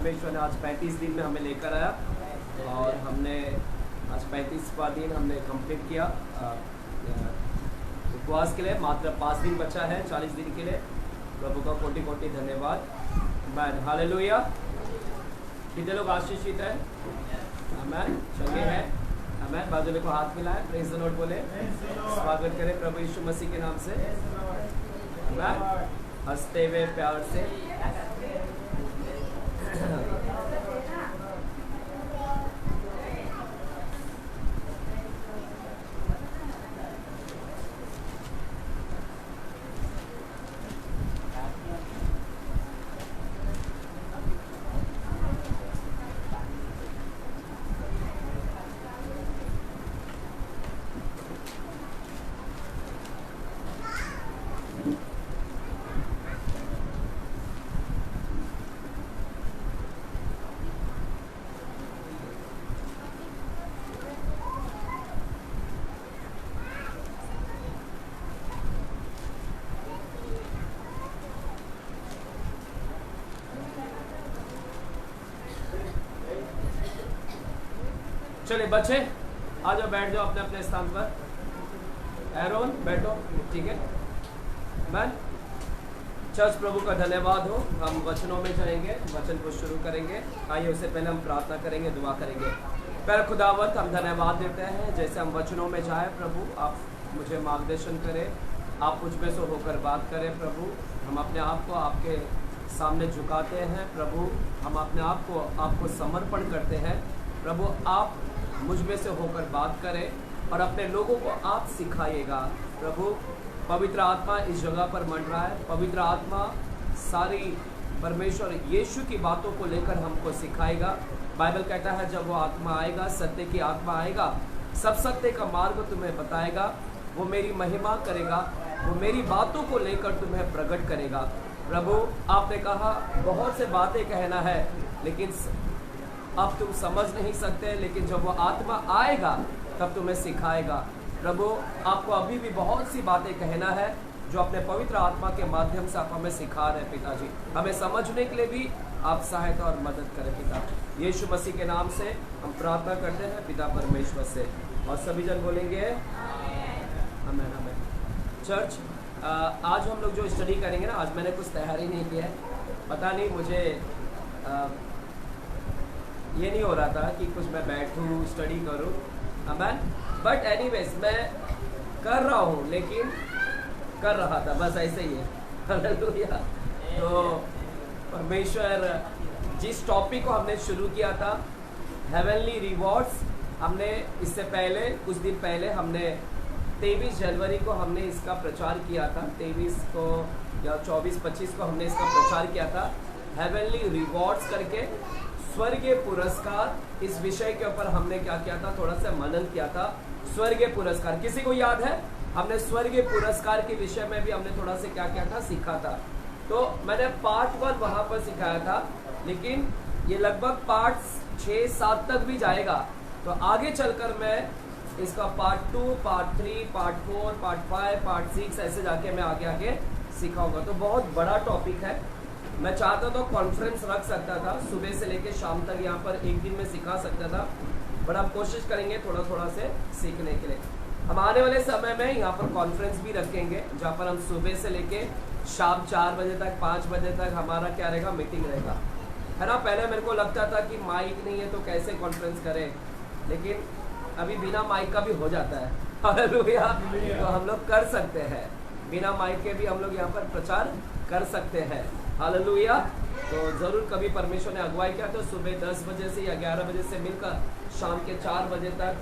परमेश्वर ने आज 35 दिन में हमें लेकर आया और हमने आज 35वां दिन हमने कंप्लीट किया उपवास के लिए। मात्र 5 दिन बचा है 40 दिन के लिए। प्रभु का कोटि कोटि धन्यवाद। आमेन, हालेलुया। कितने लोग आशीषित हैं? आमेन, चंगे हैं? आमेन। बाजू को हाथ मिलाएं, प्रेज द लॉर्ड बोले, स्वागत करें प्रभु यीशु मसीह के नाम से। आमेन, हंसते हुए प्यार से। चलिए बच्चे आ जाओ, बैठ जाओ अपने अपने स्थान पर। एरोन बैठो, ठीक है। मैन चर्च, प्रभु का धन्यवाद हो। हम वचनों में जाएंगे, वचन को शुरू करेंगे। आइए उससे पहले हम प्रार्थना करेंगे, दुआ करेंगे। पहले खुदावत हम धन्यवाद देते हैं जैसे हम वचनों में जाए। प्रभु आप मुझे मार्गदर्शन करें, आप मुझ में से होकर बात करें। प्रभु हम अपने आप को आपके सामने झुकाते हैं। प्रभु हम अपने आप को आपको समर्पण करते हैं। प्रभु आप मुझ में से होकर बात करें और अपने लोगों को आप सिखाइएगा। प्रभु पवित्र आत्मा इस जगह पर मंडरा है। पवित्र आत्मा सारी परमेश्वर यीशु की बातों को लेकर हमको सिखाएगा। बाइबल कहता है जब वो आत्मा आएगा, सत्य की आत्मा आएगा, सब सत्य का मार्ग तुम्हें बताएगा। वो मेरी महिमा करेगा, वो मेरी बातों को लेकर तुम्हें प्रकट करेगा। प्रभु आपने कहा बहुत से बातें कहना है लेकिन अब तुम समझ नहीं सकते, लेकिन जब वो आत्मा आएगा तब तुम्हें सिखाएगा। प्रभु आपको अभी भी बहुत सी बातें कहना है जो अपने पवित्र आत्मा के माध्यम से आप हमें सिखा रहे हैं। पिताजी हमें समझने के लिए भी आप सहायता और मदद करें पिता। यीशु मसीह के नाम से हम प्रार्थना करते हैं पिता परमेश्वर से, और सभी जन बोलेंगे आमीन आमीन। चर्च आज हम लोग जो स्टडी करेंगे ना, आज मैंने कुछ तैयारी नहीं किया है। पता नहीं मुझे ये नहीं हो रहा था कि कुछ मैं बैठूं स्टडी करूं। आमीन। बट एनीवेज मैं कर रहा हूं, लेकिन कर रहा था बस ऐसे ही है। हालेलुया। तो परमेश्वर जिस टॉपिक को हमने शुरू किया था हेवनली रिवॉर्ड्स, हमने इससे पहले कुछ दिन पहले हमने 23 जनवरी को हमने इसका प्रचार किया था। 23 को या 24-25 को हमने इसका प्रचार किया था। हेवनली रिवॉर्ड्स करके स्वर्गीय पुरस्कार, इस विषय के ऊपर हमने क्या किया था, थोड़ा सा मनन किया था। स्वर्गीय पुरस्कार किसी को याद है? हमने स्वर्गीय पुरस्कार के विषय में भी हमने थोड़ा सा क्या किया था, सीखा था। तो मैंने पार्ट 1 वहां पर सिखाया था, लेकिन ये लगभग पार्ट 6-7 तक भी जाएगा। तो आगे चलकर मैं इसका part 2, part 3, part 4, part 5, part 6 ऐसे जाके मैं आगे आगे सिखाऊंगा। तो बहुत बड़ा टॉपिक है। मैं चाहता तो कॉन्फ्रेंस रख सकता था, सुबह से लेकर शाम तक यहाँ पर एक दिन में सिखा सकता था, बट हम कोशिश करेंगे थोड़ा थोड़ा से सीखने के लिए। हम आने वाले समय में यहाँ पर कॉन्फ्रेंस भी रखेंगे जहाँ पर हम सुबह से लेके शाम 4 बजे तक 5 बजे तक हमारा क्या रहेगा, मीटिंग रहेगा, है ना। पहले मेरे को लगता था कि माइक नहीं है तो कैसे कॉन्फ्रेंस करें, लेकिन अभी बिना माइक का भी हो जाता है। हालेलुया। तो हम लोग कर सकते हैं, बिना माइक के भी हम लोग यहाँ पर प्रचार कर सकते हैं। हालेलुया। तो ज़रूर कभी परमेश्वर ने अगुवाई किया तो सुबह 10 बजे से या 11 बजे से मिलकर शाम के 4 बजे तक,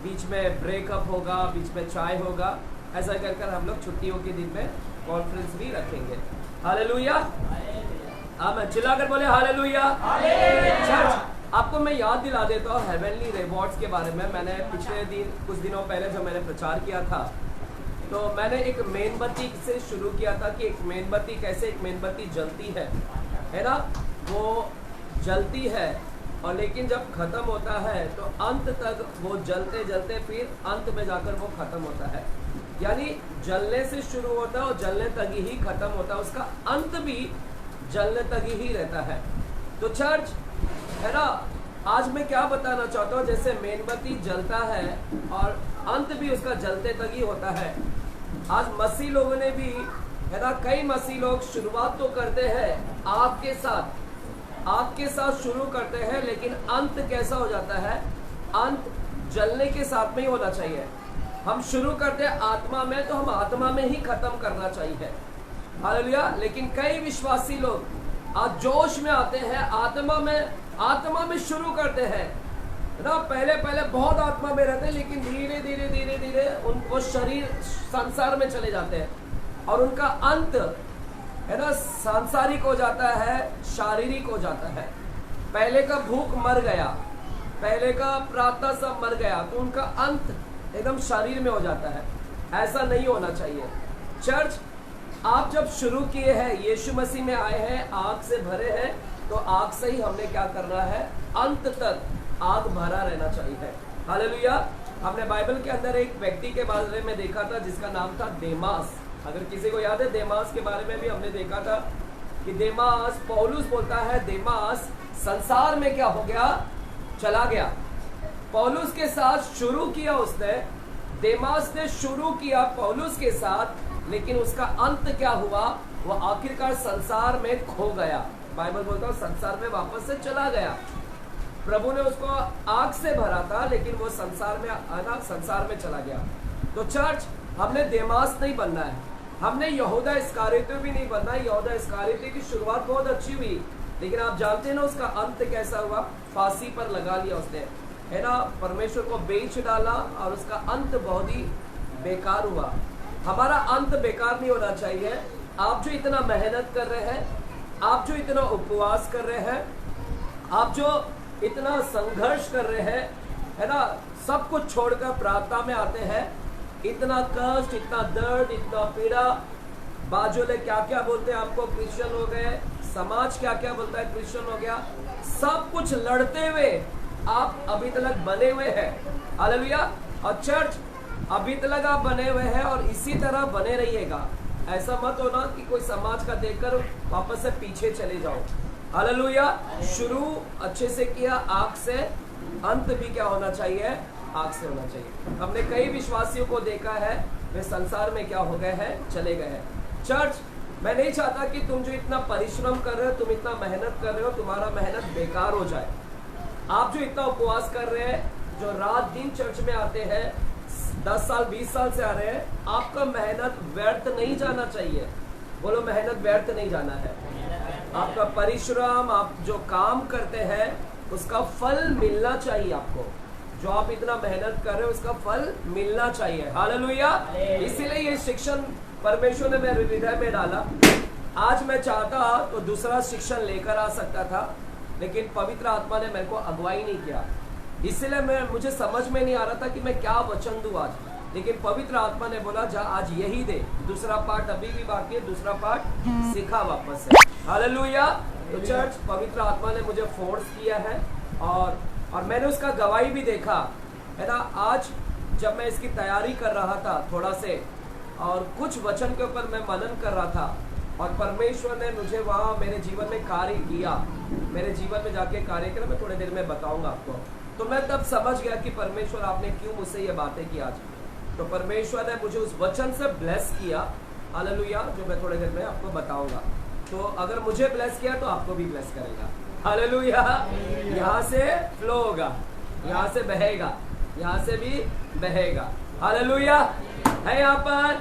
बीच में ब्रेकअप होगा, बीच में चाय होगा, ऐसा कर कर हम लोग छुट्टियों के दिन में कॉन्फ्रेंस भी रखेंगे। हालेलुया। आमीन। चिल्लाकर बोले हालेलुया। चर्च आपको मैं याद दिला देता हूँ हेवनली रिवॉर्ड्स के बारे में। मैंने पिछले दिन कुछ दिनों पहले जो मैंने प्रचार किया था, तो मैंने एक मेणबत्ती से शुरू किया था कि एक मेणबत्ती कैसे एक मेणबत्ती जलती है ना, वो जलती है और लेकिन जब खत्म होता है तो अंत तक वो जलते जलते फिर अंत में जाकर वो खत्म होता है। यानी जलने से शुरू होता है और जलने तक ही खत्म होता है, उसका अंत भी जलने तक ही रहता है। तो चर्च है ना, आज मैं क्या बताना चाहता हूँ, जैसे मेणबत्ती जलता है और अंत भी उसका जलते तक ही होता है। आज मसीह लोगों ने भी है ना, कई मसीह लोग शुरुआत तो करते हैं आग के साथ शुरू करते हैं, लेकिन अंत कैसा हो जाता है, अंत जलने के साथ में ही होना चाहिए। हम शुरू करते हैं आत्मा में, तो हम आत्मा में ही खत्म करना चाहिए। हालेलुया। लेकिन कई विश्वासी लोग आज जोश में आते हैं, आत्मा में शुरू करते हैं ना, पहले बहुत आत्मा में रहते हैं, लेकिन धीरे धीरे वो शरीर संसार में चले जाते हैं और उनका अंत है ना सांसारिक हो जाता है, शारीरिक हो जाता है। पहले का भूख मर गया, पहले का प्रार्थना सब मर गया, तो उनका अंत एकदम शरीर में हो जाता है। ऐसा नहीं होना चाहिए। चर्च, आप जब शुरू किए हैं, यीशु मसीह में आए हैं, आग से भरे हैं, तो आग से ही हमने क्या करना है, अंत तक आग भरा रहना चाहिए। हालेलुया। हमने बाइबल के अंदर एक व्यक्ति के बारे में देखा था जिसका नाम था देमास। अगर किसी को याद है, देमास के बारे में भी हमने देखा था कि देमास, पौलुस बोलता है देमास संसार में क्या हो गया, चला गया। पौलुस के साथ शुरू किया उसने, देमास ने शुरू किया पौलुस के साथ, लेकिन उसका अंत क्या हुआ, वो आखिरकार संसार में खो गया। बाइबल बोलता है संसार में वापस से चला गया। प्रभु ने उसको आग से भरा था, लेकिन वो संसार में चला गया। तो चर्च, हमने देमास नहीं बनना है, हमने यहूदा इस्करियोती भी नहीं बनना है। यहूदा इस्करियोती की शुरुआत बहुत अच्छी हुई, लेकिन आप जानते हैं ना उसका अंत कैसा हुआ, फांसी पर लगा लिया उसने, है ना, परमेश्वर को बेच डाला और उसका अंत बहुत ही बेकार हुआ। हमारा अंत बेकार नहीं होना चाहिए। आप जो इतना मेहनत कर रहे हैं, आप जो इतना उपवास कर रहे हैं, आप जो इतना संघर्ष कर रहे हैं, है ना, सब कुछ छोड़कर प्रार्थना में आते हैं, इतना कष्ट, इतना दर्द, इतना पीड़ा, बाजुले क्या क्या बोलते हैं आपको, क्रिश्चियन हो गए, समाज क्या क्या बोलता है, क्रिश्चियन हो गया, सब कुछ लड़ते हुए आप अभी तक बने हुए हैं। हालेलुया। और चर्च, अभी तक आप बने हुए हैं और इसी तरह बने रहिएगा। ऐसा मत होना कि कोई समाज का देखकर वापस से पीछे चले जाओ। हालेलुया। शुरू अच्छे से किया आग से, अंत भी क्या होना चाहिए, आग से होना चाहिए। हमने कई विश्वासियों को देखा है, वे संसार में क्या हो गए हैं, चले गए हैं। चर्च, मैं नहीं चाहता कि तुम जो इतना परिश्रम कर रहे हो, तुम इतना मेहनत कर रहे हो, तुम्हारा मेहनत बेकार हो जाए। आप जो इतना उपवास कर रहे हैं, जो रात दिन चर्च में आते हैं, 10 साल 20 साल से आ रहे हैं, आपका मेहनत व्यर्थ नहीं जाना चाहिए। बोलो, मेहनत व्यर्थ नहीं जाना है। आपका परिश्रम, आप जो काम करते हैं, उसका फल मिलना चाहिए आपको। जो आप इतना मेहनत कर रहे हो, उसका फल मिलना चाहिए। हालेलुया। इसीलिए ये शिक्षण परमेश्वर ने मेरे हृदय में डाला। आज मैं चाहता तो दूसरा शिक्षण लेकर आ सकता था, लेकिन पवित्र आत्मा ने मेरे को अगुवाई नहीं किया, इसलिए मुझे समझ में नहीं आ रहा था कि मैं क्या वचन दूं आज। लेकिन पवित्र आत्मा ने बोला, जा आज यही दे, दूसरा पार्ट अभी भी बाकी है, दूसरा पार्ट सीखा वापस से। हालेलुया। तो चर्च, पवित्र आत्मा ने मुझे फोर्स किया है और मैंने उसका गवाही भी देखा, है ना। आज जब मैं इसकी तैयारी कर रहा था थोड़ा से, और कुछ वचन के ऊपर मैं मनन कर रहा था, और परमेश्वर ने मुझे वहाँ मेरे जीवन में कार्य किया, मेरे जीवन में जाके कार्य किया। मैं थोड़ी देर में बताऊंगा आपको। तो मैं तब समझ गया कि परमेश्वर आपने क्यों मुझसे ये बातें की आज। तो परमेश्वर ने मुझे उस वचन से ब्लेस किया। हालेलुया। जो मैं थोड़ी देर में आपको बताऊंगा। तो अगर मुझे ब्लेस किया तो आपको भी ब्लेस करेगा। हालेलुया। यहाँ से फ्लो होगा, यहाँ से बहेगा, यहाँ से भी बहेगा। हालेलुया। है यहाँ पर,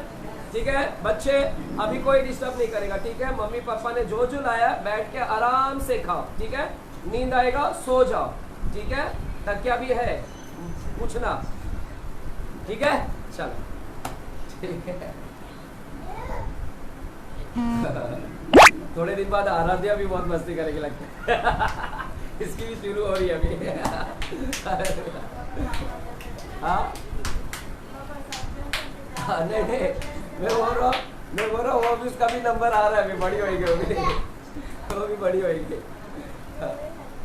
ठीक है बच्चे, अभी कोई डिस्टर्ब नहीं करेगा, ठीक है। मम्मी पापा ने जो जो लाया बैठ के आराम से खाओ, ठीक है। नींद आएगा सो जाओ, ठीक है। तकिया भी है, पूछना, ठीक है। चलो, ठीक है। थोड़े दिन बाद आराध्या भी बहुत मस्ती करेगी लगता है। इसकी भी शुरू हो रही है अभी। हाँ नहीं, मैं बोल रहा हूँ अभी उसका भी नंबर आ रहा है, अभी बड़ी होगी, वो भी बड़ी होगी।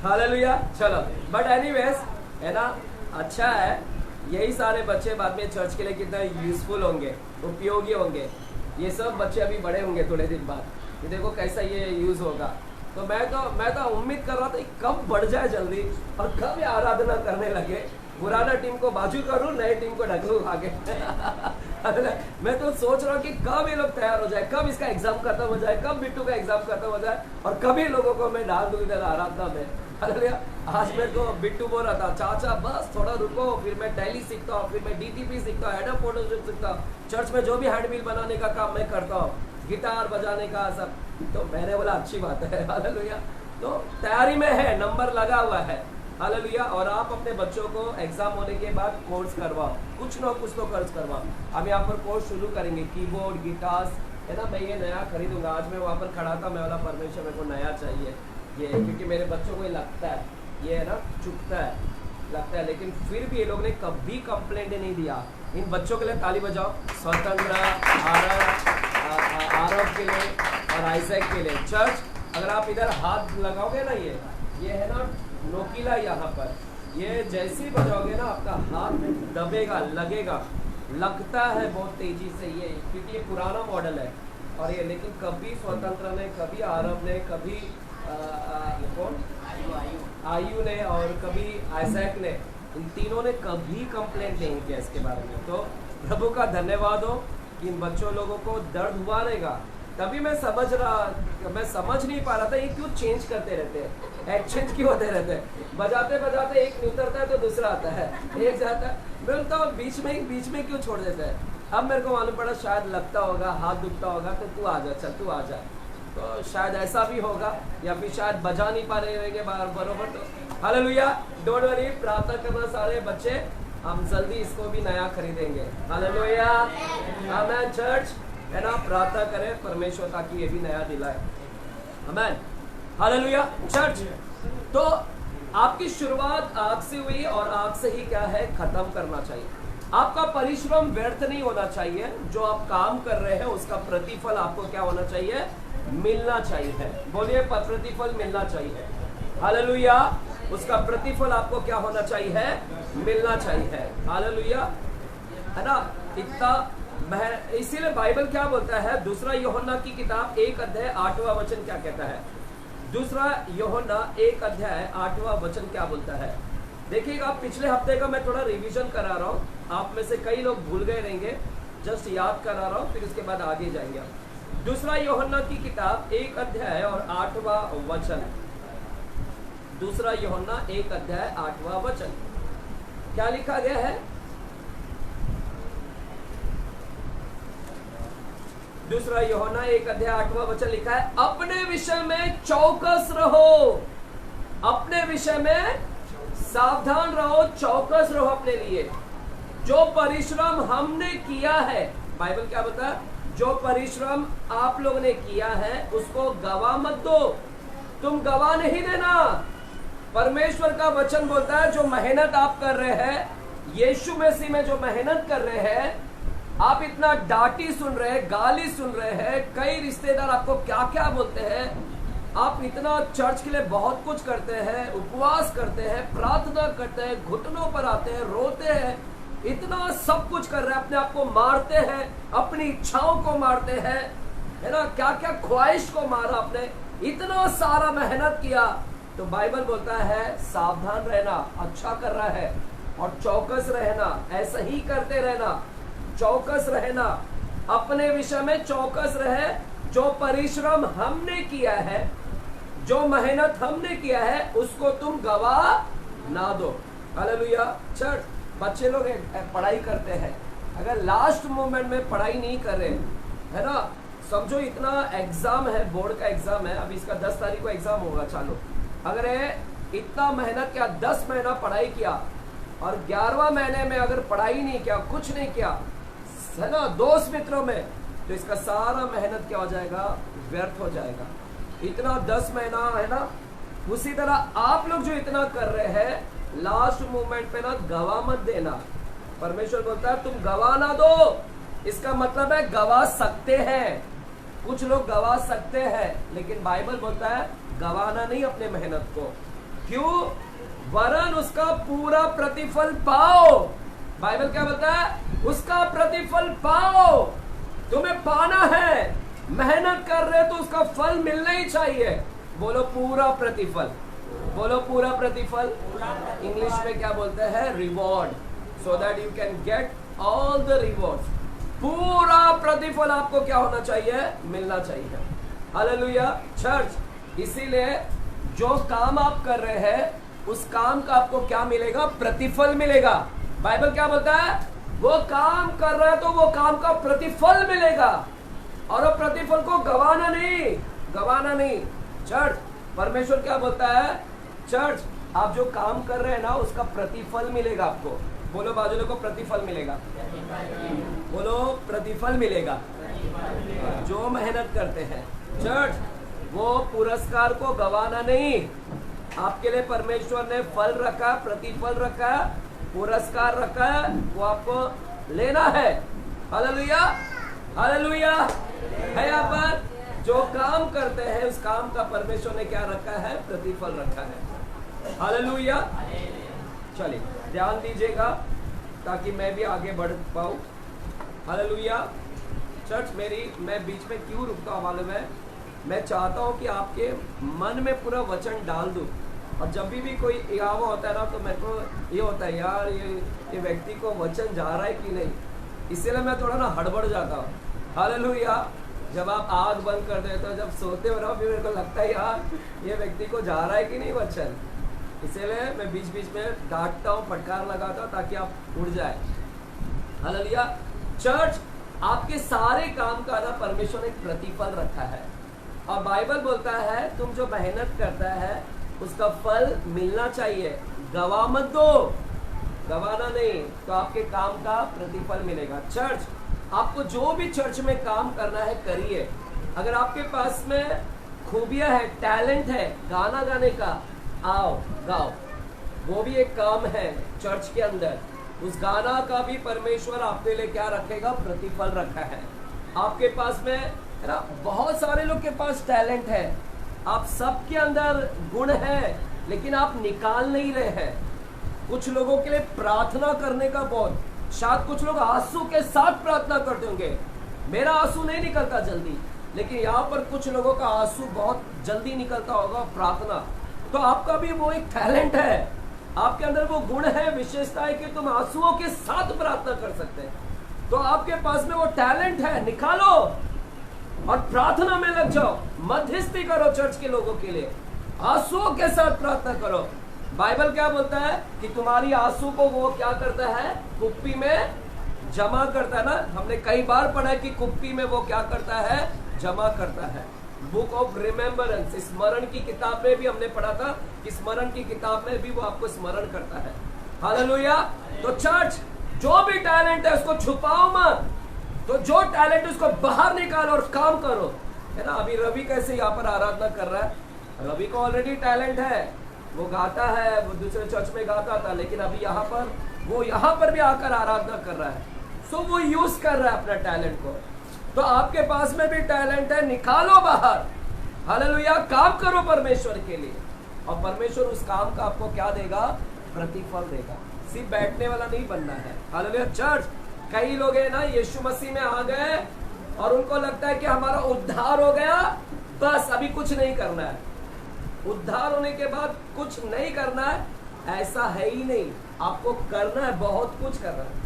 हालेलुया। चलो, बट एनीवेज, है ना, अच्छा है। यही सारे बच्चे बाद में चर्च के लिए कितना यूजफुल होंगे, उपयोगी होंगे। ये सब बच्चे अभी बड़े होंगे थोड़े दिन बाद, ये देखो कैसा ये यूज होगा। तो मैं तो उम्मीद कर रहा था कब बढ़ जाए जल्दी और कब ये आराधना करने लगे, पुराना टीम को बाजू करूं, नए टीम को ढकलूं आगे। मैं तो सोच रहा हूँ कि कब ये लोग तैयार हो जाए, कब इसका एग्जाम खत्म हो जाए, कब बिट्टू का एग्जाम खत्म हो जाए और कभी लोगों को मैं डाल दूं इधर आराधना में। आज मेरे को बिट्टू बोल रहा था, चाचा बस थोड़ा रुको, फिर मैं टैली सीखता हूँ, फिर मैं डीटीपी सीखता हूँ, एडोब फोटोशॉप सीखता हूँ, चर्च में जो भी हैंडमिल बनाने का काम मैं करता हूँ, गिटार बजाने का सब। तो मैंने बोला अच्छी बात है, हालेलुया। तो तैयारी में है, नंबर लगा हुआ है, हालेलुया। और आप अपने बच्चों को एग्जाम होने के बाद कोर्स करवाओ, कुछ ना कुछ तो कोर्स करवाओ। हम यहाँ पर कोर्स शुरू करेंगे, कीबोर्ड, गिटार्स, है ना। मैं ये नया खरीदूंगा। आज मैं वहाँ पर खड़ा था, मैं बोला परमेश्वर मेरे को नया चाहिए ये, क्योंकि मेरे बच्चों को ये लगता है, ये है ना चुभता है, लगता है, लेकिन फिर भी ये लोग ने कभी कंप्लेंट नहीं दिया। इन बच्चों के लिए ताली बजाओ, स्वतंत्र, आरव के लिए और आइजैक के लिए। चर्च, अगर आप इधर हाथ लगाओगे ना, ये है ना नोकीला, यहाँ पर ये जैसे ही बजाओगे ना आपका हाथ दबेगा, लगेगा, लगता है बहुत तेजी से ये, क्योंकि ये पुराना मॉडल है। और ये लेकिन कभी स्वतंत्र ने, कभी आरव ने, कभी आयु ने और कभी आइजैक ने, इन तीनों ने कभी कंप्लेंट नहीं किया इसके बारे में। तो प्रभु का धन्यवाद हो कि इन बच्चों लोगों को दर्द हुआ रहेगा। तभी मैं समझ नहीं पा रहा था ये क्यों चेंज करते रहते हैं, एक्सचेंज क्यों होते रहते हैं। बजाते बजाते एक नहीं उतरता है तो दूसरा आता है, एक जाता है, मैं बोलता हूँ बीच में क्यों छोड़ देते हैं। अब मेरे को मालूम पड़ा शायद लगता होगा, हाथ दुखता होगा, तो तू आ जा, चल तू आ जा। तो शायद ऐसा भी होगा, या फिर शायद बजा नहीं पा रहे रहेंगे बरोबर। तो हालेलुया, डोंट वरी, प्रार्थना करना सारे बच्चे, हम जल्दी इसको भी नया खरीदेंगे। हालेलुया, आमेन। चर्च, है ना, प्रार्थना करें परमेश्वर ताकि ये भी नया दिलाए। आमेन, हालेलुया। चर्च, तो आपकी शुरुआत आग से हुई और आग से ही क्या है, खत्म करना चाहिए। आपका परिश्रम व्यर्थ नहीं होना चाहिए। जो आप काम कर रहे हैं उसका प्रतिफल आपको क्या होना चाहिए, मिलना चाहिए। बोलिए, प्रतिफल मिलना चाहिए। हालेलुया, उसका प्रतिफल आपको क्या होना चाहिए, मिलना चाहिए। हालेलुया, है ना। इतना इसीलिए बाइबल क्या बोलता है, दूसरा यूहन्ना की किताब 1 अध्याय 8वां वचन क्या कहता है। दूसरा यूहन्ना 1 अध्याय 8वां वचन क्या बोलता है, देखिएगा। पिछले हफ्ते का मैं थोड़ा रिवीजन करा रहा हूँ, आप में से कई लोग भूल गए रहेंगे, जस्ट याद करा रहा हूँ, फिर उसके बाद आगे जाएंगे। दूसरा यूहन्ना की किताब 1 अध्याय और 8वां वचन। दूसरा यूहन्ना 1 अध्याय 8वां वचन क्या लिखा गया है। दूसरा यूहन्ना 1 अध्याय 8वां वचन लिखा है, अपने विषय में चौकस रहो, अपने विषय में सावधान रहो, चौकस रहो अपने लिए। जो परिश्रम हमने किया है, बाइबल क्या बताया, जो परिश्रम आप लोगों ने किया है उसको गवा मत दो। तुम गवा नहीं देना। परमेश्वर का वचन बोलता है जो मेहनत आप कर रहे हैं, यीशु मसीह में जो मेहनत कर रहे हैं, आप इतना डांटी सुन रहे हैं, गाली सुन रहे हैं, कई रिश्तेदार आपको क्या क्या बोलते हैं, आप इतना चर्च के लिए बहुत कुछ करते हैं, उपवास करते हैं, प्रार्थना करते हैं, घुटनों पर आते हैं, रोते हैं, इतना सब कुछ कर रहे हैं, अपने आप को मारते हैं, अपनी इच्छाओं को मारते हैं, है ना, क्या क्या ख्वाहिश को मारा आपने, इतना सारा मेहनत किया। तो बाइबल बोलता है सावधान रहना, अच्छा कर रहा है, और चौकस रहना, ऐसा ही करते रहना, चौकस रहना, अपने विषय में चौकस रहे। जो परिश्रम हमने किया है, जो मेहनत हमने किया है, उसको तुम गवा ना दो। हालेलुया। चर्च, बच्चे लोग पढ़ाई करते हैं, अगर लास्ट मोमेंट में पढ़ाई नहीं कर रहे, है ना, समझो इतना एग्जाम है, बोर्ड का एग्जाम है, अभी इसका 10 तारीख को एग्जाम होगा चालू। अगर इतना मेहनत किया, 10 महीना पढ़ाई किया और 11वां महीने में अगर पढ़ाई नहीं किया, कुछ नहीं किया, है ना, दोस्त मित्रों में, तो इसका सारा मेहनत क्या हो जाएगा, व्यर्थ हो जाएगा। इतना 10 महीना, है ना। उसी तरह आप लोग जो इतना कर रहे हैं, लास्ट मोमेंट पे ना गवा मत देना। परमेश्वर बोलता है तुम गवा ना दो। इसका मतलब है गवा सकते हैं, कुछ लोग गवा सकते हैं, लेकिन बाइबल बोलता है गवाना नहीं अपने मेहनत को। क्यों? वरन उसका पूरा प्रतिफल पाओ। बाइबल क्या बोलता है? उसका प्रतिफल पाओ। तुम्हें पाना है, मेहनत कर रहे तो उसका फल मिलना ही चाहिए। बोलो पूरा प्रतिफल, बोलो पूरा प्रतिफल। इंग्लिश में क्या बोलते हैं? Reward, so that you can get all the rewards. पूरा प्रतिफल आपको क्या होना चाहिए? मिलना चाहिए। Hallelujah church. इसीलिए जो काम आप कर रहे हैं उस काम का आपको क्या मिलेगा? प्रतिफल मिलेगा। बाइबल क्या बोलता है? वो काम कर रहा है तो वो काम का प्रतिफल मिलेगा, और वो प्रतिफल को गवाना नहीं, गवाना नहीं। चर्च, परमेश्वर क्या बोलता है? चर्च, आप जो काम कर रहे हैं ना उसका प्रतिफल मिलेगा आपको। बोलो बाजू को, प्रतिफल मिलेगा। बोलो प्रतिफल मिलेगा। जो मेहनत करते हैं चर्च, वो पुरस्कार को गवाना नहीं। आपके लिए परमेश्वर ने फल रखा, प्रतिफल रखा, पुरस्कार रखा है, वो आपको लेना है। हालेलुया, हालेलुया है। यहाँ पर जो काम करते हैं उस काम का परमेश्वर ने क्या रखा है? प्रतिफल रखा है। हालेलुया। चलिए ध्यान दीजिएगा ताकि मैं भी आगे बढ़ पाऊं। Hallelujah church. मैं बीच में क्यों रुकता हूं मालूम है? मैं चाहता हूं कि आपके मन में पूरा वचन डाल दूं, और जब भी कोई इगावा होता है ना तो मेरे को ये होता है यार ये व्यक्ति को वचन जा रहा है कि नहीं, इसीलिए मैं थोड़ा ना हड़बड़ जाता हूँ। हालेलुया। जब आप आग बंद कर देते हो, जब सोते हो ना, फिर मेरे को लगता है यार ये व्यक्ति को जा रहा है कि नहीं वचन, इसीलिए मैं बीच बीच में डांटता हूँ, फटकार लगाता हूँ ताकि आप उड़ जाए। Hallelujah church. आपके सारे काम का ना परमेश्वर ने एक प्रतिफल रखा है, और बाइबल बोलता है तुम जो मेहनत करता है उसका फल मिलना चाहिए, गवा मत दो, गवाना नहीं, तो आपके काम का प्रतिफल मिलेगा। चर्च, आपको जो भी चर्च में काम करना है करिए। अगर आपके पास में खूबियां है, टैलेंट है गाना गाने का, आओ गाओ, वो भी एक काम है चर्च के अंदर। उस गाना का भी परमेश्वर आपके लिए क्या रखेगा? प्रतिफल रखा है। आपके पास में है ना, बहुत सारे लोग के पास टैलेंट है, आप सबके अंदर गुण है, लेकिन आप निकाल नहीं रहे हैं। कुछ लोगों के लिए प्रार्थना करने का बहुत, शायद कुछ लोग आंसू के साथ प्रार्थना करते होंगे, मेरा आंसू नहीं निकलता जल्दी, लेकिन यहाँ पर कुछ लोगों का आंसू बहुत जल्दी निकलता होगा प्रार्थना। तो आपका भी वो एक टैलेंट है, आपके अंदर वो गुण है, विशेषता है कि तुम आंसुओं के साथ प्रार्थना कर सकते हैं। तो आपके पास में वो टैलेंट है, निकालो और प्रार्थना में लग जाओ, मध्यस्थी करो चर्च के लोगों के लिए, आंसुओं के साथ प्रार्थना करो। बाइबल क्या बोलता है कि तुम्हारी आंसू को वो क्या करता है? कुप्पी में जमा करता है ना। हमने कई बार पढ़ा है कि कुप्पी में वो क्या करता है? जमा करता है। बुक ऑफ रिमेम्बरेंस, स्मरण की किताब में भी हमने पढ़ा था कि स्मरण की किताब में भी वो आपको स्मरण करता है। हालेलुया। तो चर्च, जो भी टैलेंट है उसको छुपाओ मत, तो जो टैलेंट है उसको बाहर निकालो और काम करो, है ना। अभी रवि कैसे यहाँ पर आराधना कर रहा है, रवि को ऑलरेडी टैलेंट है, वो गाता है, वो दूसरे चर्च में गाता था, लेकिन अभी यहाँ पर वो यहाँ पर भी आकर आराधना कर रहा है। सो वो यूज कर रहा है अपना टैलेंट को। तो आपके पास में भी टैलेंट है, निकालो बाहर। हालेलुया। काम करो परमेश्वर के लिए, और परमेश्वर उस काम का आपको क्या देगा? प्रतिफल देगा। सिर्फ बैठने वाला नहीं बनना है। Hallelujah church. कई लोग है ना यीशु मसीह में आ गए और उनको लगता है कि हमारा उद्धार हो गया, बस अभी कुछ नहीं करना है, उद्धार होने के बाद कुछ नहीं करना है, ऐसा है ही नहीं। आपको करना है, बहुत कुछ करना है।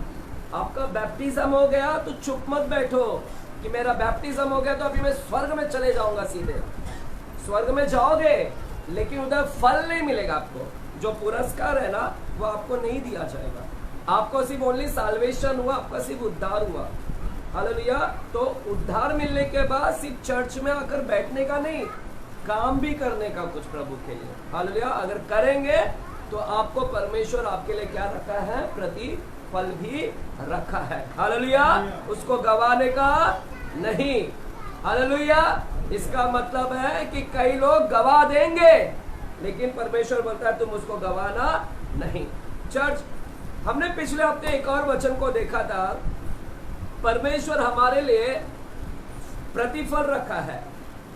आपका बैप्टिज्म हो गया तो चुप मत बैठो कि मेरा बैप्टिज्म हो गया तो अभी मैं स्वर्ग में चले जाऊंगा। सीधे स्वर्ग में जाओगे, लेकिन उधर फल नहीं मिलेगा आपको। जो पुरस्कार है ना वो आपको नहीं दिया जाएगा। आपको सिर्फ ओनली साल्वेशन हुआ, आपका सिर्फ उद्धार हुआ। हालेलुया। तो उद्धार मिलने के बाद सिर्फ चर्च में आकर बैठने का नहीं, काम भी करने का कुछ प्रभु के लिए। हालेलुया। अगर करेंगे तो आपको परमेश्वर आपके लिए क्या रखा है? प्रतिफल भी रखा है। हालेलुया। उसको गवाने का नहीं। हालेलुया। इसका मतलब है कि कई लोग गवा देंगे, लेकिन परमेश्वर बोलता है तुम उसको गवाना नहीं। चर्च, हमने पिछले हफ्ते एक और वचन को देखा था, परमेश्वर हमारे लिए प्रतिफल रखा है।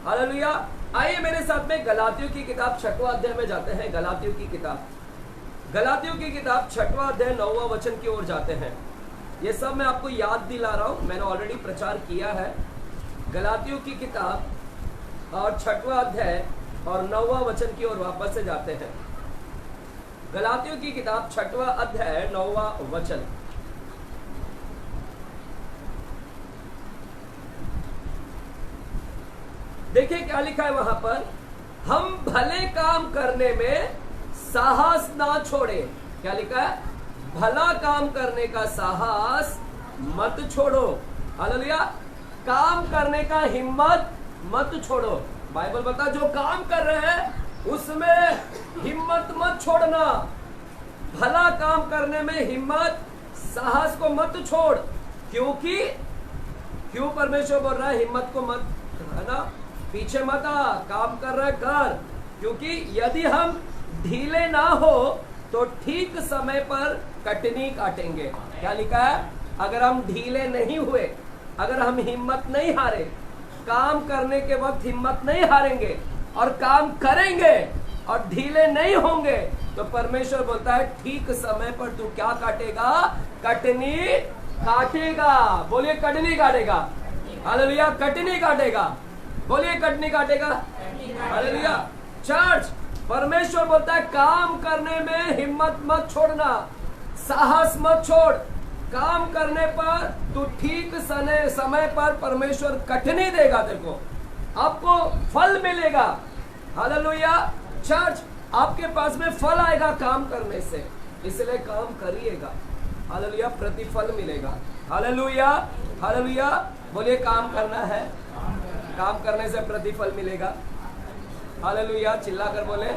हालेलुया। आइए मेरे साथ में गलातियों की किताब 6वां अध्याय में जाते हैं। गलातियों की किताब 6वां अध्याय 9वां वचन की ओर जाते हैं। ये सब मैं आपको याद दिला रहा हूं, मैंने ऑलरेडी प्रचार किया है। गलातियों की किताब और 6वां अध्याय और 9वां वचन की ओर वापस से जाते हैं। गलातियों की किताब 6वां अध्याय 9वां वचन। देखिए क्या लिखा है वहां पर, हम भले काम करने में साहस ना छोड़े। क्या लिखा है? भला काम करने का साहस मत छोड़ो। हालेलुया। काम करने का हिम्मत मत छोड़ो। बाइबल बता, जो काम कर रहे हैं उसमें हिम्मत मत छोड़ना। भला काम करने में हिम्मत, साहस को मत छोड़। क्योंकि क्यों परमेश्वर बोल रहा है हिम्मत को मत, है ना, पीछे मत आ, काम कर रहा है कर। क्योंकि यदि हम ढीले ना हो तो ठीक समय पर कटनी काटेंगे। क्या लिखा है? अगर हम ढीले नहीं हुए, अगर हम हिम्मत नहीं हारे, काम करने के वक्त हिम्मत नहीं हारेंगे और काम करेंगे और ढीले नहीं होंगे, तो परमेश्वर बोलता है ठीक समय पर तू क्या काटेगा? कटनी काटेगा। बोलिए कटनी काटेगा। हालेलुया। कटनी काटेगा। बोलिए कटनी काटेगा। हालेलुया। चर्च, परमेश्वर बोलता है काम करने में हिम्मत मत छोड़ना, साहस मत छोड़। काम करने पर तू ठीक समय पर परमेश्वर कटनी देगा, देखो आपको फल मिलेगा। हालेलुया। चर्च, आपके पास में फल आएगा काम करने से, इसलिए काम करिएगा। हालेलुया। प्रतिफल मिलेगा। हालेलुया। हालेलुया। बोलिए काम करना है, काम करने से प्रतिफल मिलेगा। हालेलुया। चिल्ला कर बोले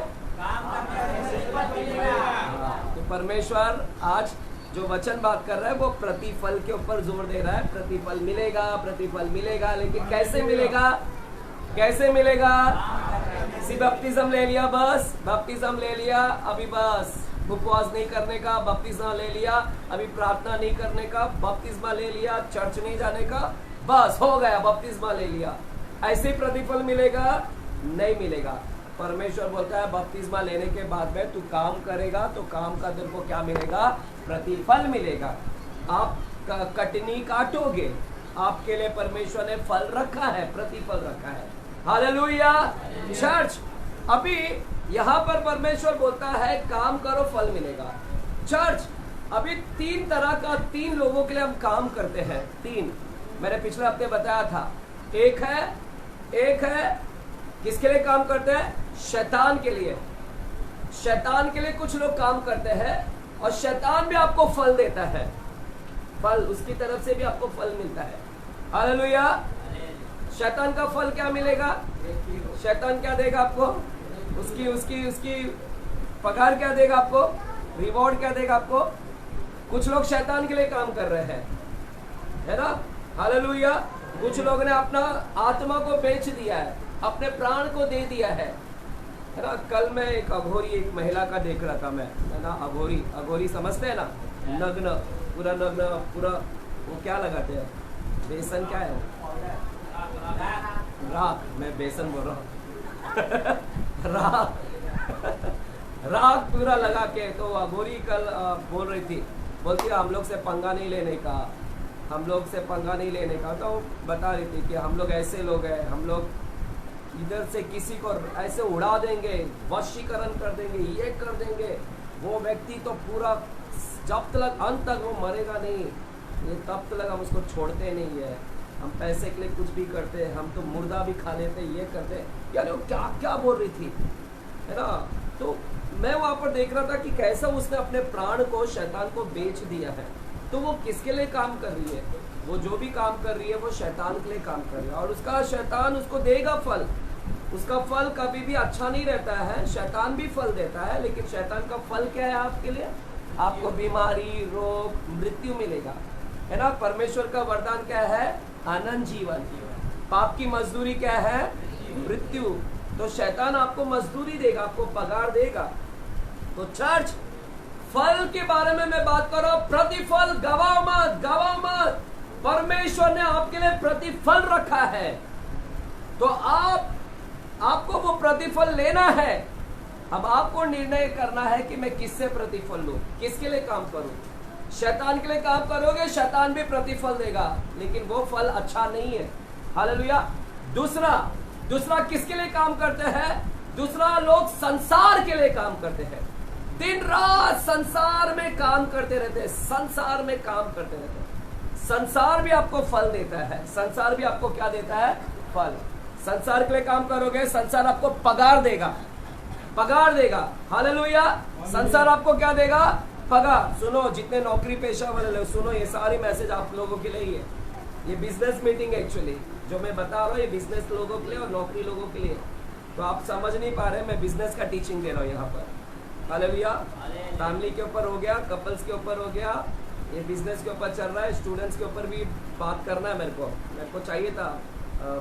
तो परमेश्वर आज जो वचन बात कर रहा है वो प्रतिफल के ऊपर जोर दे रहा है। प्रतिफल मिलेगा, प्रतिफल मिलेगा, लेकिन कैसे मिलेगा? कैसे मिलेगा? बपतिस्म ले लिया, बस बपतिस्म ले लिया, अभी बस उपवास नहीं करने का, बपतिस्मा ले लिया, अभी प्रार्थना नहीं करने का, बपतिस्मा ले लिया, चर्च नहीं जाने का, बस हो गया, बपतिस्मा ले लिया, ऐसे प्रतिफल मिलेगा? नहीं मिलेगा। परमेश्वर बोलता है बपतिस्मा लेने के बाद में तू काम करेगा तो काम का तेरे को क्या मिलेगा? प्रतिफल मिलेगा। आप कटनी काटोगे, आपके लिए परमेश्वर ने फल रखा है, प्रतिफल रखा है। हालेलुया। चर्च, अभी यहाँ पर परमेश्वर बोलता है काम करो फल मिलेगा। चर्च, अभी 3 तरह का 3 लोगों के लिए हम काम करते हैं। 3 मैंने पिछले हफ्ते बताया था। एक है किसके लिए काम करते हैं? शैतान के लिए। शैतान के लिए कुछ लोग काम करते हैं और शैतान भी आपको फल देता है, फल उसकी तरफ से भी आपको फल मिलता है। हालेलुया। शैतान का फल क्या मिलेगा? शैतान क्या देगा आपको? उसकी पगार क्या देगा आपको? रिवॉर्ड क्या देगा आपको? कुछ लोग शैतान के लिए काम कर रहे हैं, है ना। हालेलुया। कुछ लोगों ने अपना आत्मा को बेच दिया है, अपने प्राण को दे दिया है ना। कल मैं एक अघोरी, एक महिला का देख रहा था मैं, है ना। अघोरी समझते हैं ना, नग्न, पूरा नग्न, पूरा वो क्या लगाते हैं? बेसन क्या है? राख। मैं बेसन बोल रहा हूँ। राख पूरा लगा के। तो अघोरी कल बोल रही थी, बोलती है हम लोग से पंगा नहीं लेने का, हम लोग से पंगा नहीं लेने का। तो बता रही थी कि हम लोग ऐसे लोग हैं, हम लोग इधर से किसी को ऐसे उड़ा देंगे, वशीकरण कर देंगे, ये कर देंगे, वो व्यक्ति तो पूरा जब तक अंत तक वो मरेगा नहीं, ये तब तक हम उसको छोड़ते नहीं है, हम पैसे के लिए कुछ भी करते हैं, हम तो मुर्दा भी खा लेते, ये करते। यानी वो क्या क्या बोल रही थी, है ना। तो मैं वहाँ पर देख रहा था कि कैसा उसने अपने प्राण को शैतान को बेच दिया है। तो वो किसके लिए काम कर रही है? वो जो भी काम कर रही है वो शैतान के लिए काम कर रही है, और उसका शैतान उसको देगा फल। उसका फल कभी भी अच्छा नहीं रहता है। शैतान भी फल देता है, लेकिन शैतान का फल क्या है आपके लिए? आपको बीमारी, रोग, मृत्यु मिलेगा, है ना। परमेश्वर का वरदान क्या है? अनंत जीवन। पाप की मजदूरी क्या है? मृत्यु। तो शैतान आपको मजदूरी देगा, आपको पगार देगा। तो चर्च, फल के बारे में मैं बात कर रहा हूं, प्रतिफल गवाओ मत, गवाओ मत। परमेश्वर ने आपके लिए प्रतिफल रखा है, तो आपको वो प्रतिफल लेना है। अब आपको निर्णय करना है कि मैं किससे प्रतिफल लूं, किसके लिए काम करूं। शैतान के लिए काम करोगे, शैतान भी प्रतिफल देगा, लेकिन वो फल अच्छा नहीं है। हालेलुया। दूसरा किसके लिए काम करते हैं? दूसरा, लोग संसार के लिए काम करते हैं, दिन रात संसार में काम करते रहते हैं, संसार में काम करते रहते हैं। संसार भी आपको फल देता है, संसार भी आपको क्या देता है? फल। संसार के लिए काम करोगे, संसार आपको पगार देगा, पगार देगा। हालेलुया। संसार आपको क्या देगा? पगार। सुनो, जितने नौकरी पेशा वाले लोग, सुनो, ये सारी मैसेज आप लोगों के लिए ही है। ये बिजनेस मीटिंग एक्चुअली जो मैं बता रहा हूँ, ये बिजनेस लोगों के लिए और नौकरी लोगों के लिए। तो आप समझ नहीं पा रहे, मैं बिजनेस का टीचिंग दे रहा हूँ यहाँ पर। हालेलुया। फैमिली के ऊपर हो गया, कपल्स के ऊपर हो गया, ये बिजनेस के ऊपर चल रहा है, स्टूडेंट्स के ऊपर भी बात करना है। मेरे को चाहिए था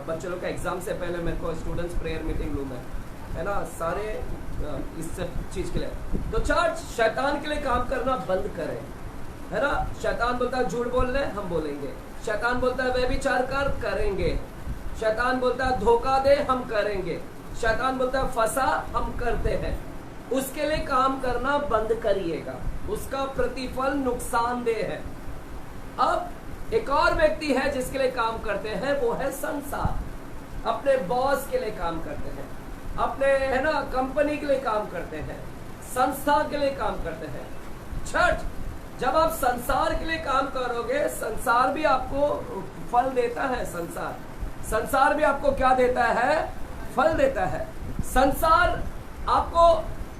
बच्चों लोग का एग्जाम से पहले मेरे को स्टूडेंट्स प्रेयर मीटिंग लूँ मैं, है ना, सारे इस सब चीज के लिए। तो चर्च शैतान के लिए काम करना बंद करें, है ना। शैतान बोलता है झूठ बोलने, हम बोलेंगे। शैतान बोलता है व्यभिचार कर, करेंगे। शैतान बोलता है धोखा दे, हम करेंगे। शैतान बोलता है फंसा, हम करते हैं। उसके लिए काम करना बंद करिएगा, उसका प्रतिफल नुकसानदेह है। अब एक और व्यक्ति है जिसके लिए काम करते हैं, वो है संसार। अपने बॉस के लिए काम करते हैं, अपने, है ना, कंपनी के लिए काम करते हैं, संस्था के लिए काम करते हैं। चर्च, जब आप संसार के लिए काम करोगे, संसार भी आपको फल देता है। संसार भी आपको क्या देता है? फल देता है। संसार आपको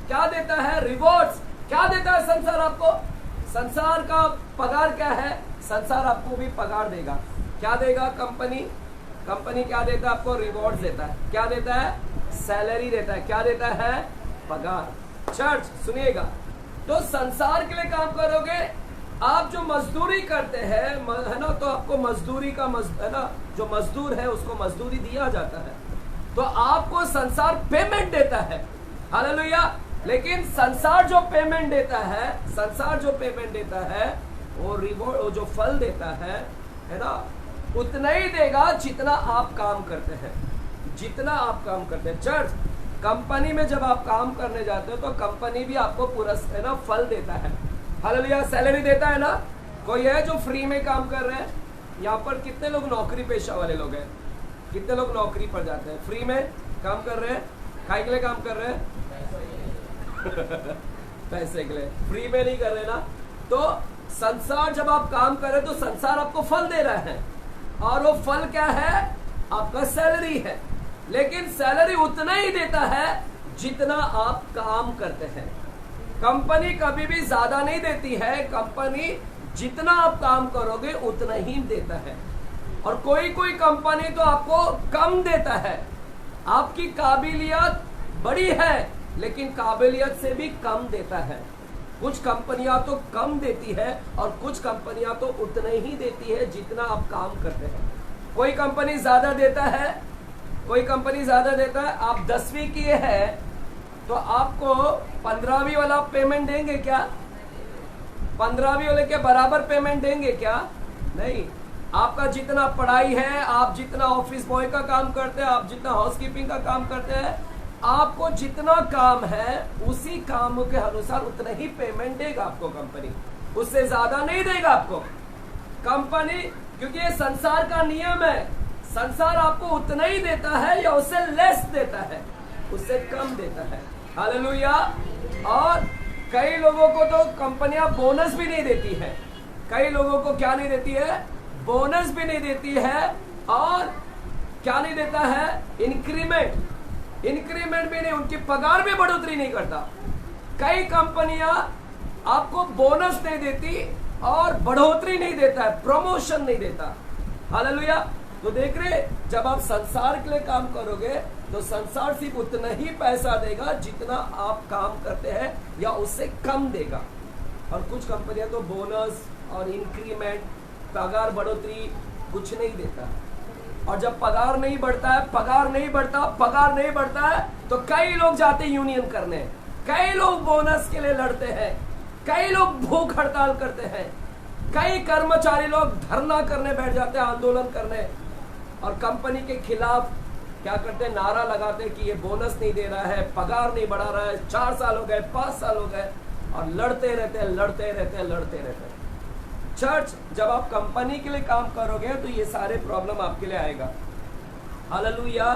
क्या देता है? रिवॉर्ड्स। क्या देता है संसार आपको? संसार का पगार क्या है? संसार आपको भी पगार देगा। क्या देगा? कंपनी क्या देता है आपको? रिवॉर्ड्स देता है। क्या देता है? सैलरी देता है। क्या देता है? पगार। चर्च सुनिएगा, तो संसार के लिए काम करोगे, आप जो मजदूरी करते हैं, है ना, तो आपको मजदूरी का है ना, जो मजदूर है उसको मजदूरी दिया जाता है, तो आपको संसार पेमेंट देता है। हालेलुया। लेकिन संसार जो पेमेंट देता है, वो रिवॉर्ड, वो जो फल देता है ना, उतना ही देगा जितना आप काम करते हैं, जितना आप काम करते हैं। चर्च, कंपनी में जब आप काम करने जाते हो तो कंपनी भी आपको है ना, फल देता है। हालेलुया। सैलरी देता है ना। कोई है जो फ्री में काम कर रहे हैं? यहाँ पर कितने लोग नौकरी पेशा वाले लोग हैं? कितने लोग नौकरी पर जाते हैं, फ्री में काम कर रहे हैं? काय के लिए काम कर रहे हैं? पैसे के लिए। फ्री में नहीं कर रहे ना। तो संसार, जब आप काम कर रहे हो तो संसार आपको फल दे रहा है, और वो फल क्या है? आपका सैलरी है। लेकिन सैलरी उतना ही देता है जितना आप काम करते हैं। कंपनी कभी भी ज्यादा नहीं देती है, कंपनी जितना आप काम करोगे उतना ही देता है। और कोई कंपनी तो आपको कम देता है। आपकी काबिलियत बड़ी है लेकिन काबिलियत से भी कम देता है। कुछ कंपनियां तो कम देती है और कुछ कंपनियां तो उतना ही देती है जितना आप काम करते हैं। कोई कंपनी ज्यादा देता है, कोई कंपनी ज्यादा देता है। आप 10वीं किए हैं तो आपको 15वीं वाला पेमेंट देंगे क्या? 15वीं वाले के बराबर पेमेंट देंगे क्या? नहीं। आपका जितना पढ़ाई है, आप जितना ऑफिस बॉय का काम करते हैं, आप जितना हाउसकीपिंग का काम करते हैं, आपको जितना काम है उसी काम के अनुसार उतना ही पेमेंट देगा आपको कंपनी, उससे ज्यादा नहीं देगा आपको कंपनी, क्योंकि ये संसार का नियम है। संसार आपको उतना ही देता है या उससे लेस देता है, उससे कम देता है। हालेलुया। और कई लोगों को तो कंपनियां बोनस भी नहीं देती है। कई लोगों को क्या नहीं देती है? बोनस भी नहीं देती है। और क्या नहीं देता है? इंक्रीमेंट भी नहीं, उनकी पगार में बढ़ोतरी नहीं करता। कई कंपनियां आपको बोनस नहीं देती और बढ़ोतरी नहीं देता है, प्रमोशन नहीं देता। हालेलुया। तो देख रहे, जब आप संसार के लिए काम करोगे तो संसार सिर्फ उतना ही पैसा देगा जितना आप काम करते हैं या उससे कम देगा। और कुछ कंपनियां तो बोनस और इंक्रीमेंट, पगार बढ़ोतरी कुछ नहीं देता। और जब पगार नहीं बढ़ता है तो कई लोग जाते हैं यूनियन करने, कई लोग बोनस के लिए लड़ते हैं, कई लोग भूख हड़ताल करते हैं, कई कर्मचारी लोग धरना करने बैठ जाते हैं, आंदोलन करने, और कंपनी के खिलाफ क्या करते हैं? नारा लगाते हैं कि ये बोनस नहीं दे रहा है, पगार नहीं बढ़ा रहा है, 4 साल हो गए, 5 साल हो गए, और लड़ते रहते हैं। चर्च, जब आप कंपनी के लिए काम करोगे तो ये सारे प्रॉब्लम आपके लिए आएगा। हालेलुया।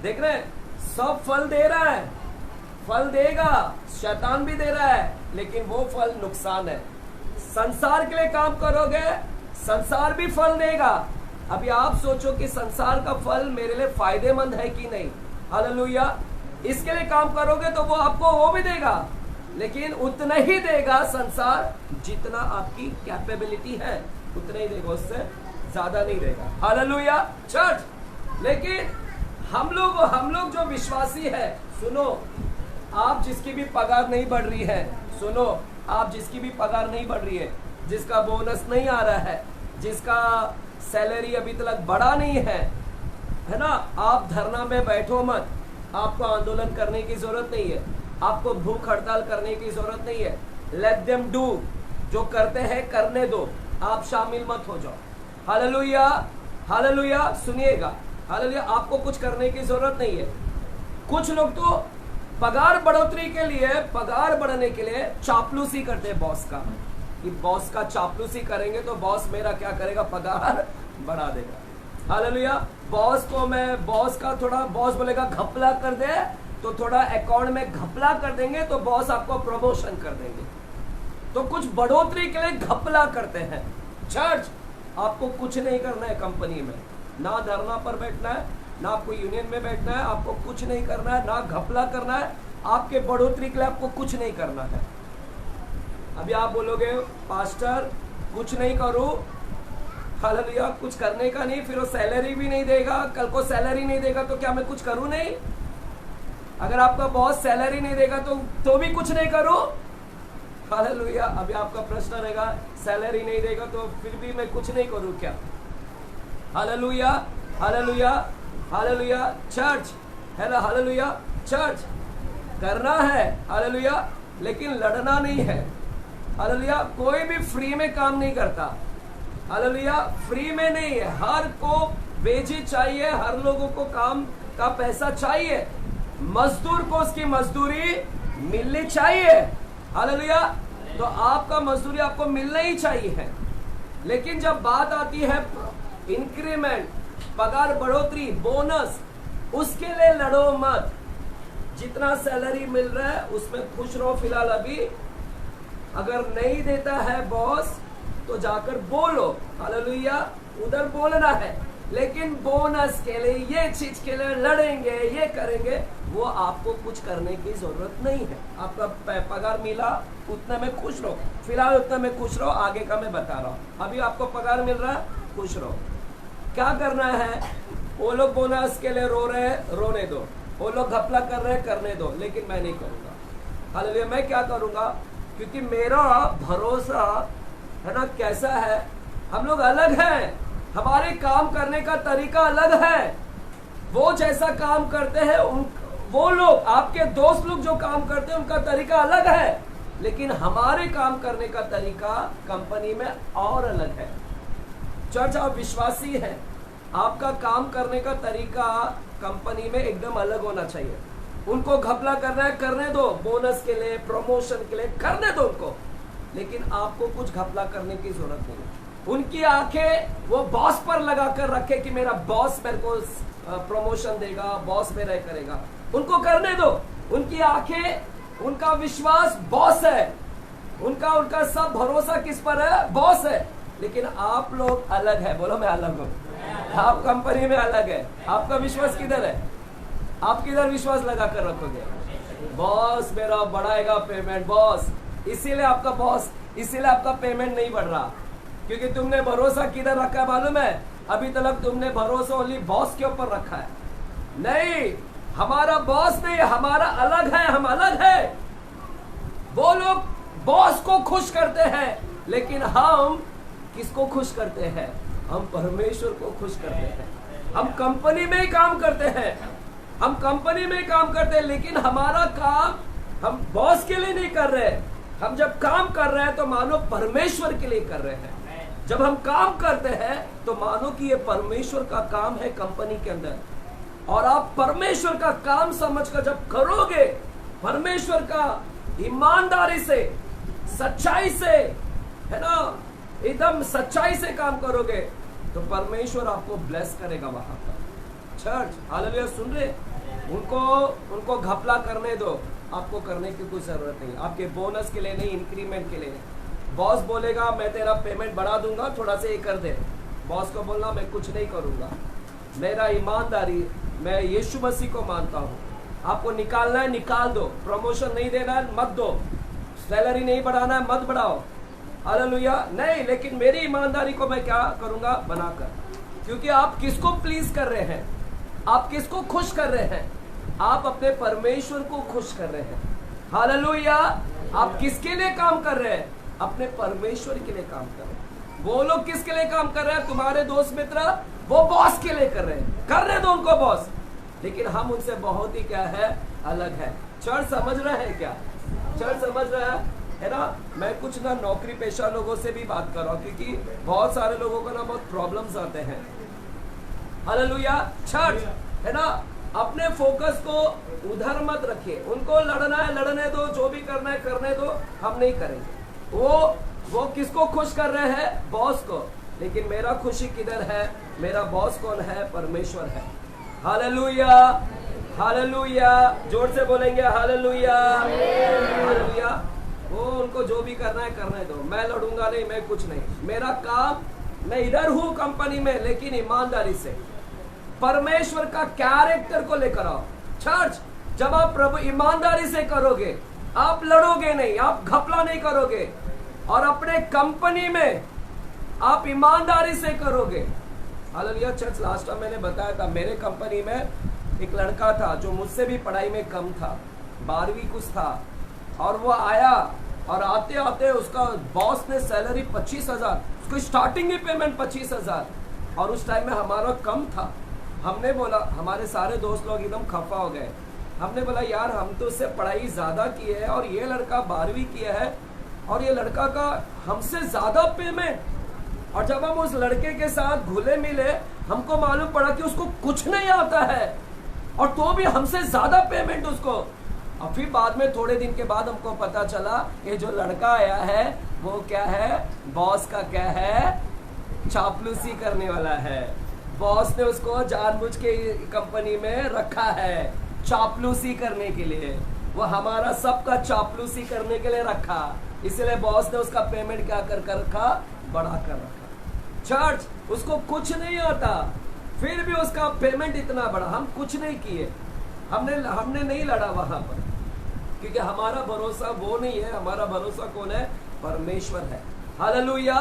देख रहे हैं, सब फल दे रहा है, फल देगा, शैतान भी दे रहा है, लेकिन वो फल नुकसान है। संसार के लिए काम करोगे, संसार भी फल देगा। अभी आप सोचो कि संसार का फल मेरे लिए फायदेमंद है कि नहीं। हालेलुया। इसके लिए काम करोगे तो वो आपको वो भी देगा, लेकिन उतना ही देगा संसार जितना आपकी कैपेबिलिटी है, उतना ही देगा, उससे ज्यादा नहीं देगा। Hallelujah church. लेकिन हम लोग जो विश्वासी है, सुनो, आप जिसकी भी पगार नहीं बढ़ रही है, सुनो, आप जिसकी भी पगार नहीं बढ़ रही है, जिसका बोनस नहीं आ रहा है, जिसका सैलरी अभी तक बढ़ा नहीं है ना, आप धरना में बैठो मत। आपको आंदोलन करने की जरूरत नहीं है, आपको भूख हड़ताल करने की जरूरत नहीं है। लेट देम डू, जो करते हैं करने दो, आप शामिल मत हो जाओ। Hallelujah hallelujah. सुनिएगा, हालेलुया। आपको कुछ करने की जरूरत नहीं है। कुछ लोग तो पगार बढ़ोतरी के लिए, पगार बढ़ने के लिए चापलूसी करते हैं बॉस का, कि बॉस का चापलूसी करेंगे तो बॉस मेरा क्या करेगा, पगार बढ़ा देगा। हालेलुया। बॉस का थोड़ा, बॉस बोलेगा घपला कर दे, तो थोड़ा अकाउंट में घपला कर देंगे तो बॉस आपको प्रमोशन कर देंगे। तो कुछ बढ़ोतरी के लिए घपला करते हैं। चर्च, आपको कुछ नहीं करना है कंपनी में, ना धरना पर बैठना है, ना आपको यूनियन में बैठना है, आपको कुछ नहीं करना है, ना घपला करना है। आपके बढ़ोतरी के लिए आपको कुछ नहीं करना है। अभी आप बोलोगे पास्टर कुछ नहीं करूं, हालेलुया, कुछ करने का नहीं, फिर वो सैलरी भी नहीं देगा, कल को सैलरी नहीं देगा तो क्या मैं कुछ करूं नहीं? अगर आपका बॉस सैलरी नहीं देगा तो भी कुछ नहीं करूं? हालेलुया। अभी आपका प्रश्न रहेगा, सैलरी नहीं देगा तो फिर भी मैं कुछ नहीं करूं क्या? हालेलुया हालेलुया हालेलुया चर्च, है ना? हालेलुया चर्च, करना है, हालेलुया, लेकिन लड़ना नहीं है। हालेलुया। कोई भी फ्री में काम नहीं करता, हालेलुया, फ्री में नहीं है। हर को वेजी चाहिए, हर लोगों को काम का पैसा चाहिए, मजदूर को उसकी मजदूरी मिलनी चाहिए। हालेलुया। तो आपका मजदूरी आपको मिलना ही चाहिए। लेकिन जब बात आती है इंक्रीमेंट, पगार बढ़ोतरी, बोनस, उसके लिए लड़ो मत। जितना सैलरी मिल रहा है उसमें खुश रहो फिलहाल अभी। अगर नहीं देता है बॉस तो जाकर बोलो, हालेलुया, उधर बोलना है। लेकिन बोनस के लिए, ये चीज के लिए लड़ेंगे, ये करेंगे, वो आपको कुछ करने की जरूरत नहीं है। आपका पगार मिला, उतना में खुश रहो फिलहाल, उतना में खुश रहो। आगे का मैं बता रहा हूँ। अभी आपको पगार मिल रहा है, खुश रहो। क्या करना है? वो लोग बोनस के लिए रो रहे हैं, रोने दो। वो लोग घपला कर रहे हैं, करने दो, लेकिन मैं नहीं करूंगा। हालेलुया। मैं क्या करूंगा? क्योंकि मेरा भरोसा है ना कैसा है, हम लोग अलग हैं, हमारे काम करने का तरीका अलग है। वो जैसा काम करते हैं वो लोग, आपके दोस्त लोग जो काम करते हैं उनका तरीका अलग है, लेकिन हमारे काम करने का तरीका कंपनी में और अलग है। चर्च, आप विश्वासी हैं, आपका काम करने का तरीका कंपनी में एकदम अलग होना चाहिए। उनको घपला करना है, करने दो, बोनस के लिए, प्रमोशन के लिए करने दो उनको, लेकिन आपको कुछ घपला करने की जरूरत नहीं है। उनकी आंखें वो बॉस पर लगाकर रखे कि मेरा बॉस मेरे को प्रमोशन देगा, बॉस मेरा करेगा, उनको करने दो। उनकी आंखें, उनका विश्वास बॉस है, उनका सब भरोसा किस पर है? बॉस है। लेकिन आप लोग अलग है। बोलो मैं अलग हूं। आप कंपनी में अलग है। आपका विश्वास किधर है? आप किधर विश्वास लगा कर रखोगे? बॉस मेरा बढ़ाएगा पेमेंट, बॉस, इसीलिए आपका बॉस, इसीलिए आपका पेमेंट नहीं बढ़ रहा, क्योंकि तुमने भरोसा किधर रखा है मालूम है? अभी तक तुमने भरोसा ओनली बॉस के ऊपर रखा है। नहीं, हमारा बॉस नहीं, हमारा अलग है, हम अलग है। वो लोग बॉस को खुश करते हैं, लेकिन हम किसको खुश करते हैं? हम परमेश्वर को खुश करते हैं। हम कंपनी में ही काम करते हैं, हम कंपनी में ही काम करते हैं, लेकिन हमारा काम हम बॉस के लिए नहीं कर रहे। हम जब काम कर रहे हैं तो मानो परमेश्वर के लिए कर रहे हैं। जब हम काम करते हैं तो मानो कि ये परमेश्वर का काम है कंपनी के अंदर, और आप परमेश्वर का काम समझकर जब करोगे, परमेश्वर का ईमानदारी से, सच्चाई से, है ना, एकदम सच्चाई से काम करोगे, तो परमेश्वर आपको ब्लेस करेगा वहां पर। चर्च, हालेलुया, सुन रहे? उनको घपला करने दो, आपको करने की कोई जरूरत नहीं। आपके बोनस के लिए नहीं, इंक्रीमेंट के लिए नहीं। बॉस बोलेगा मैं तेरा पेमेंट बढ़ा दूंगा, थोड़ा सा ये कर दे, बॉस को बोलना मैं कुछ नहीं करूंगा, मेरा ईमानदारी, मैं यीशु मसीह को मानता हूँ। आपको निकालना है निकाल दो, प्रमोशन नहीं देना है मत दो, सैलरी नहीं बढ़ाना है मत बढ़ाओ, हालेलुया नहीं, लेकिन मेरी ईमानदारी को मैं क्या करूंगा बनाकर। क्योंकि आप किसको प्लीज कर रहे हैं, आप किसको खुश कर रहे हैं, आप अपने परमेश्वर को खुश कर रहे हैं, हालेलुया। आप किसके लिए काम कर रहे हैं, अपने परमेश्वर के लिए काम कर रहे हैं। वो लोग किसके लिए काम कर रहे हैं, तुम्हारे दोस्त मित्र वो बॉस के लिए कर रहे हैं, कर रहे दो उनको बॉस, लेकिन हम उनसे बहुत ही क्या है, अलग है। चर्च समझ रहे हैं क्या, चर्च समझ रहा है ना। मैं कुछ ना नौकरी पेशा लोगों से भी बात कर रहा हूँ, क्योंकि बहुत सारे लोगों को ना बहुत प्रॉब्लम्स आते हैं, हालेलुया। चर्च है ना, अपने फोकस को उधर मत रखिए, उनको लड़ना है लड़ने दो, जो भी करना है करने दो, हम नहीं करेंगे। वो किसको खुश कर रहे हैं, बॉस को, लेकिन मेरा खुशी किधर है, मेरा बॉस कौन है, परमेश्वर है, हालेलुया हालेलुया। जोर से बोलेंगे हालेलुया हालेलुया। वो उनको जो भी करना है करने दो, मैं लड़ूंगा नहीं, मैं कुछ नहीं, मेरा काम, मैं इधर हूं कंपनी में, लेकिन ईमानदारी से परमेश्वर का कैरेक्टर को लेकर आओ। चर्च जब आप प्रभु ईमानदारी से करोगे, आप लड़ोगे नहीं, आप घपला नहीं करोगे, और अपने कंपनी में आप ईमानदारी से करोगे, हालेलुया। चर्च लास्ट टाइम मैंने बताया था, मेरे कंपनी में एक लड़का था जो मुझसे भी पढ़ाई में कम था, 12वीं कुछ था, और वो आया, और आते आते उसका बॉस ने सैलरी 25,000, उसको स्टार्टिंग ही पेमेंट 25,000, और उस टाइम में हमारा कम था। हमने बोला, हमारे सारे दोस्त लोग एकदम खफा हो गए, हमने बोला यार हम तो उससे पढ़ाई ज्यादा की है, और ये लड़का 12वीं किया है, और ये लड़का का हमसे ज्यादा पेमेंट। और जब हम उस लड़के के साथ घुले मिले, हमको मालूम पड़ा कि उसको कुछ नहीं आता है, और तो भी हमसे ज्यादा पेमेंट उसको। और फिर बाद में थोड़े दिन के बाद हमको पता चला ये जो लड़का आया है वो क्या है, बॉस का क्या है, चापलूसी करने वाला है। बॉस ने उसको जानबूझ के कंपनी में रखा है चापलूसी करने के लिए, वो हमारा सबका चापलूसी करने के लिए रखा, इसलिए बॉस ने उसका पेमेंट क्या कर रखा, बढ़ा कर रखा। चर्च उसको कुछ नहीं आता, फिर भी उसका पेमेंट इतना बड़ा, हम कुछ नहीं किए, हमने नहीं लड़ा वहां पर, क्योंकि हमारा भरोसा वो नहीं है, हमारा भरोसा कौन है, परमेश्वर है, हालेलुया।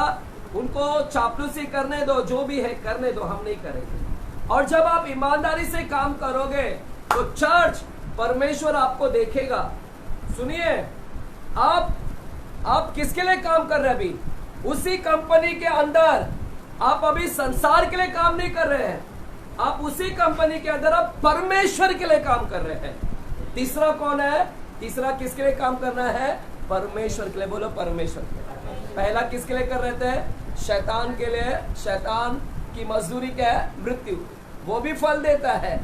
उनको चापलूसी करने दो, जो भी है करने दो, हम नहीं करेंगे। और जब आप ईमानदारी से काम करोगे तो चर्च परमेश्वर आपको देखेगा। सुनिए, आप किसके लिए काम कर रहे हैं, अभी उसी कंपनी के अंदर आप अभी संसार के लिए काम नहीं कर रहे हैं, आप उसी कंपनी के अंदर आप परमेश्वर के लिए काम कर रहे हैं। तीसरा कौन है, तीसरा किसके लिए काम करना है, परमेश्वर के लिए, बोलो परमेश्वर के लिए। पहला किसके लिए कर रहे थे, शैतान के लिए। शैतान की मजदूरी क्या है, मृत्यु, वो भी फल देता है,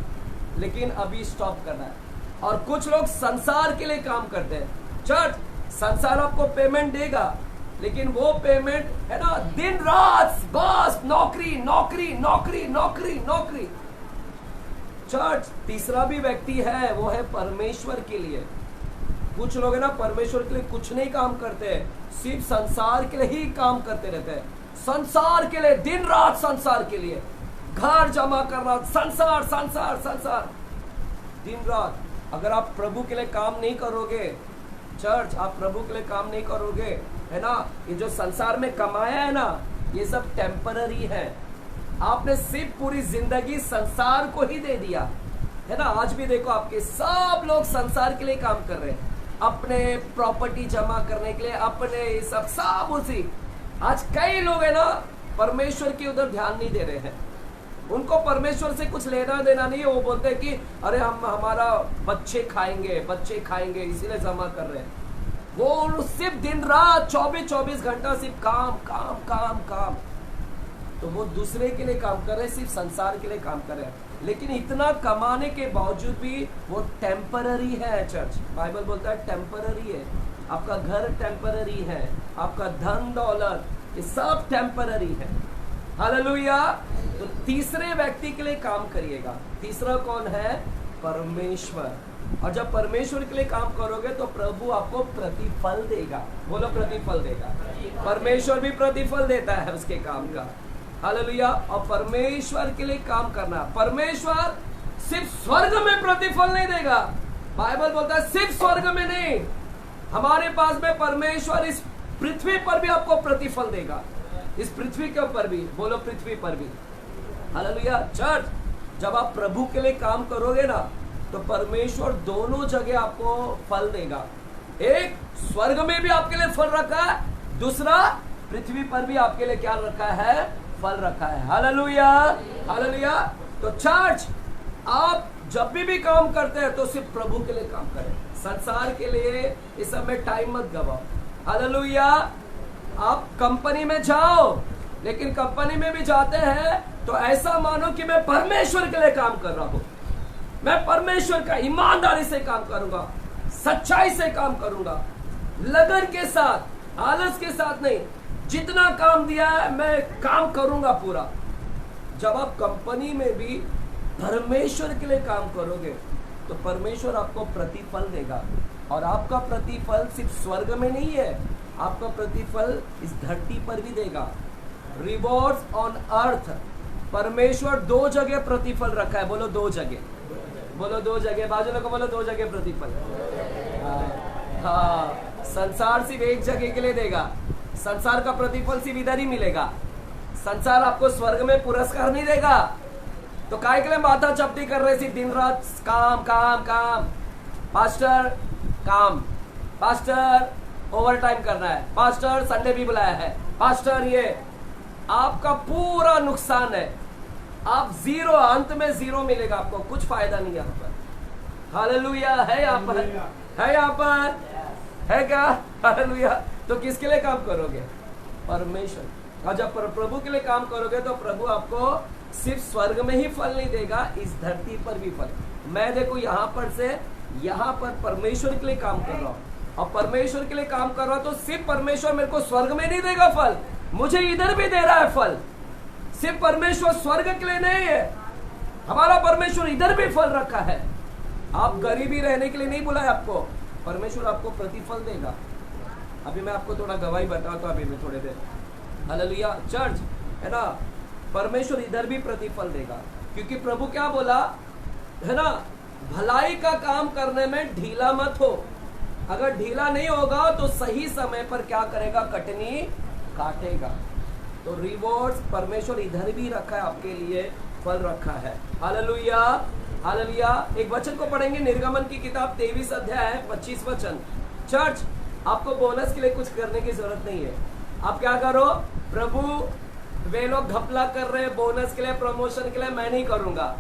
लेकिन अभी स्टॉप करना है। और कुछ लोग संसार के लिए काम करते हैं। चर्च संसार आपको पेमेंट देगा, लेकिन वो पेमेंट है ना, दिन रात बस नौकरी नौकरी नौकरी नौकरी नौकरी। चर्च तीसरा भी व्यक्ति है, वो है परमेश्वर के लिए। कुछ लोग है ना परमेश्वर के लिए कुछ नहीं काम करते, सिर्फ संसार के लिए ही काम करते रहते हैं, संसार के लिए, दिन रात संसार के लिए, घर जमा करना, संसार संसार संसार दिन रात। अगर आप प्रभु के लिए काम नहीं करोगे, चर्च आप प्रभु के लिए काम नहीं करोगे, है ना, ये जो संसार में कमाया है ना, ये सब टेम्पररी है। आपने सिर्फ पूरी जिंदगी संसार को ही दे दिया है ना। आज भी देखो आपके सब लोग संसार के लिए काम कर रहे हैं, अपने प्रॉपर्टी जमा करने के लिए, अपने ये सब उसी। आज कई लोग है ना परमेश्वर की उधर ध्यान नहीं दे रहे हैं, उनको परमेश्वर से कुछ लेना देना नहीं है। वो बोलते हैं कि अरे हम हमारा बच्चे खाएंगे इसीलिए जमा कर रहे हैं। वो सिर्फ दिन रात 24 घंटा सिर्फ काम काम काम काम। तो वो दूसरे के लिए काम कर रहे हैं, सिर्फ संसार के लिए काम कर रहे हैं, लेकिन इतना कमाने के बावजूद भी वो टेम्पररी है। चर्च बाइबल बोलता है टेम्पररी है। आपका घर टेम्पररी है, आपका धन दौलत ये सब टेम्पररी है, हालेलुया। तो तीसरे व्यक्ति के लिए काम करिएगा। तीसरा कौन है, परमेश्वर। और जब परमेश्वर के लिए काम करोगे तो प्रभु आपको प्रतिफल देगा। बोलो प्रतिफल देगा। परमेश्वर भी प्रतिफल देता है उसके काम का। हालेलुया। और परमेश्वर के लिए काम करना, परमेश्वर सिर्फ स्वर्ग में प्रतिफल नहीं देगा। बाइबल बोलता है सिर्फ स्वर्ग में नहीं, हमारे पास में परमेश्वर इस पृथ्वी पर भी आपको प्रतिफल देगा। इस पृथ्वी के ऊपर भी, बोलो पृथ्वी पर भी। हालेलुया। चर्च, जब आप प्रभु के लिए काम करोगे ना तो परमेश्वर दोनों जगह आपको फल देगा। एक स्वर्ग में भी आपके लिए फल रखा है, दूसरा पृथ्वी पर भी आपके लिए क्या रखा है, फल रखा है। Hallelujah, hallelujah. तो चर्च, आप जब भी काम करते हैं तो सिर्फ प्रभु के लिए काम करें, संसार के लिए इस समय टाइम मत गवाओ। हालेलुया। आप कंपनी में जाओ, लेकिन कंपनी में भी जाते हैं तो ऐसा मानो कि मैं परमेश्वर के लिए काम कर रहा हूं। मैं परमेश्वर का ईमानदारी से काम करूंगा, सच्चाई से काम करूंगा, लगन के साथ, आलस के साथ नहीं। जितना काम दिया है मैं काम करूंगा पूरा। जब आप कंपनी में भी परमेश्वर के लिए काम करोगे तो परमेश्वर आपको प्रतिफल देगा। और आपका प्रतिफल सिर्फ स्वर्ग में नहीं है, आपका प्रतिफल इस धरती पर भी देगा। Rewards on earth. परमेश्वर दो जगह प्रतिफल रखा है। बोलो दो जगह, बोलो दो जगह। बाजू लोगों को बोलो दो जगह प्रतिफल। हाँ, संसार सिर्फ एक जगह के लिए देगा। संसार का प्रतिफल सिर्फ इधर ही मिलेगा। संसार आपको स्वर्ग में पुरस्कार नहीं देगा। तो काय के लिए माथा चपटी कर रहे थे दिन रात, काम काम काम। पास्टर काम, पास्टर ओवर टाइम करना है, पास्टर संडे भी बुलाया है, पास्टर ये आपका पूरा नुकसान है। आप जीरो, अंत में जीरो मिलेगा आपको, कुछ फायदा नहीं यहाँ पर। हालेलुया। है यहाँ पर, है यहाँ पर, है क्या? हालेलुया। तो किसके लिए काम करोगे? परमेश्वर। और जब प्रभु के लिए काम करोगे तो प्रभु आपको सिर्फ स्वर्ग में ही फल नहीं देगा, इस धरती पर भी फल। मैं देखो यहाँ पर से यहाँ पर परमेश्वर के लिए काम कर रहा हूँ, और परमेश्वर के लिए काम कर रहा हूँ तो सिर्फ परमेश्वर मेरे को स्वर्ग में नहीं देगा फल, मुझे इधर भी दे रहा है फल। सिर्फ परमेश्वर स्वर्ग के लिए नहीं है, हमारा परमेश्वर इधर भी फल रखा है। आप गरीबी रहने के लिए नहीं बुलाया आपको, परमेश्वर आपको प्रतिफल देगा। अभी मैं आपको थोड़ा गवाही बताता हूँ अभी मैं थोड़ी देर। हालेलुया। चर्च, है ना, परमेश्वर इधर भी प्रतिफल देगा, क्योंकि प्रभु क्या बोला है ना, भलाई का काम करने में ढीला मत हो। अगर ढीला नहीं होगा तो सही समय पर क्या करेगा, कटनी काटेगा। तो रिवॉर्ड्स परमेश्वर इधर भी रखा है, आपके लिए फल रखा है। Hallelujah, hallelujah. एक वचन को पढ़ेंगे, निर्गमन की किताब 23 अध्याय 25 वचन। चर्च, आपको बोनस के लिए कुछ करने की जरूरत नहीं है। आप क्या करो, प्रभु वे लोग घपला कर रहे हैं बोनस के लिए, प्रमोशन के लिए, मैं नहीं करूंगा।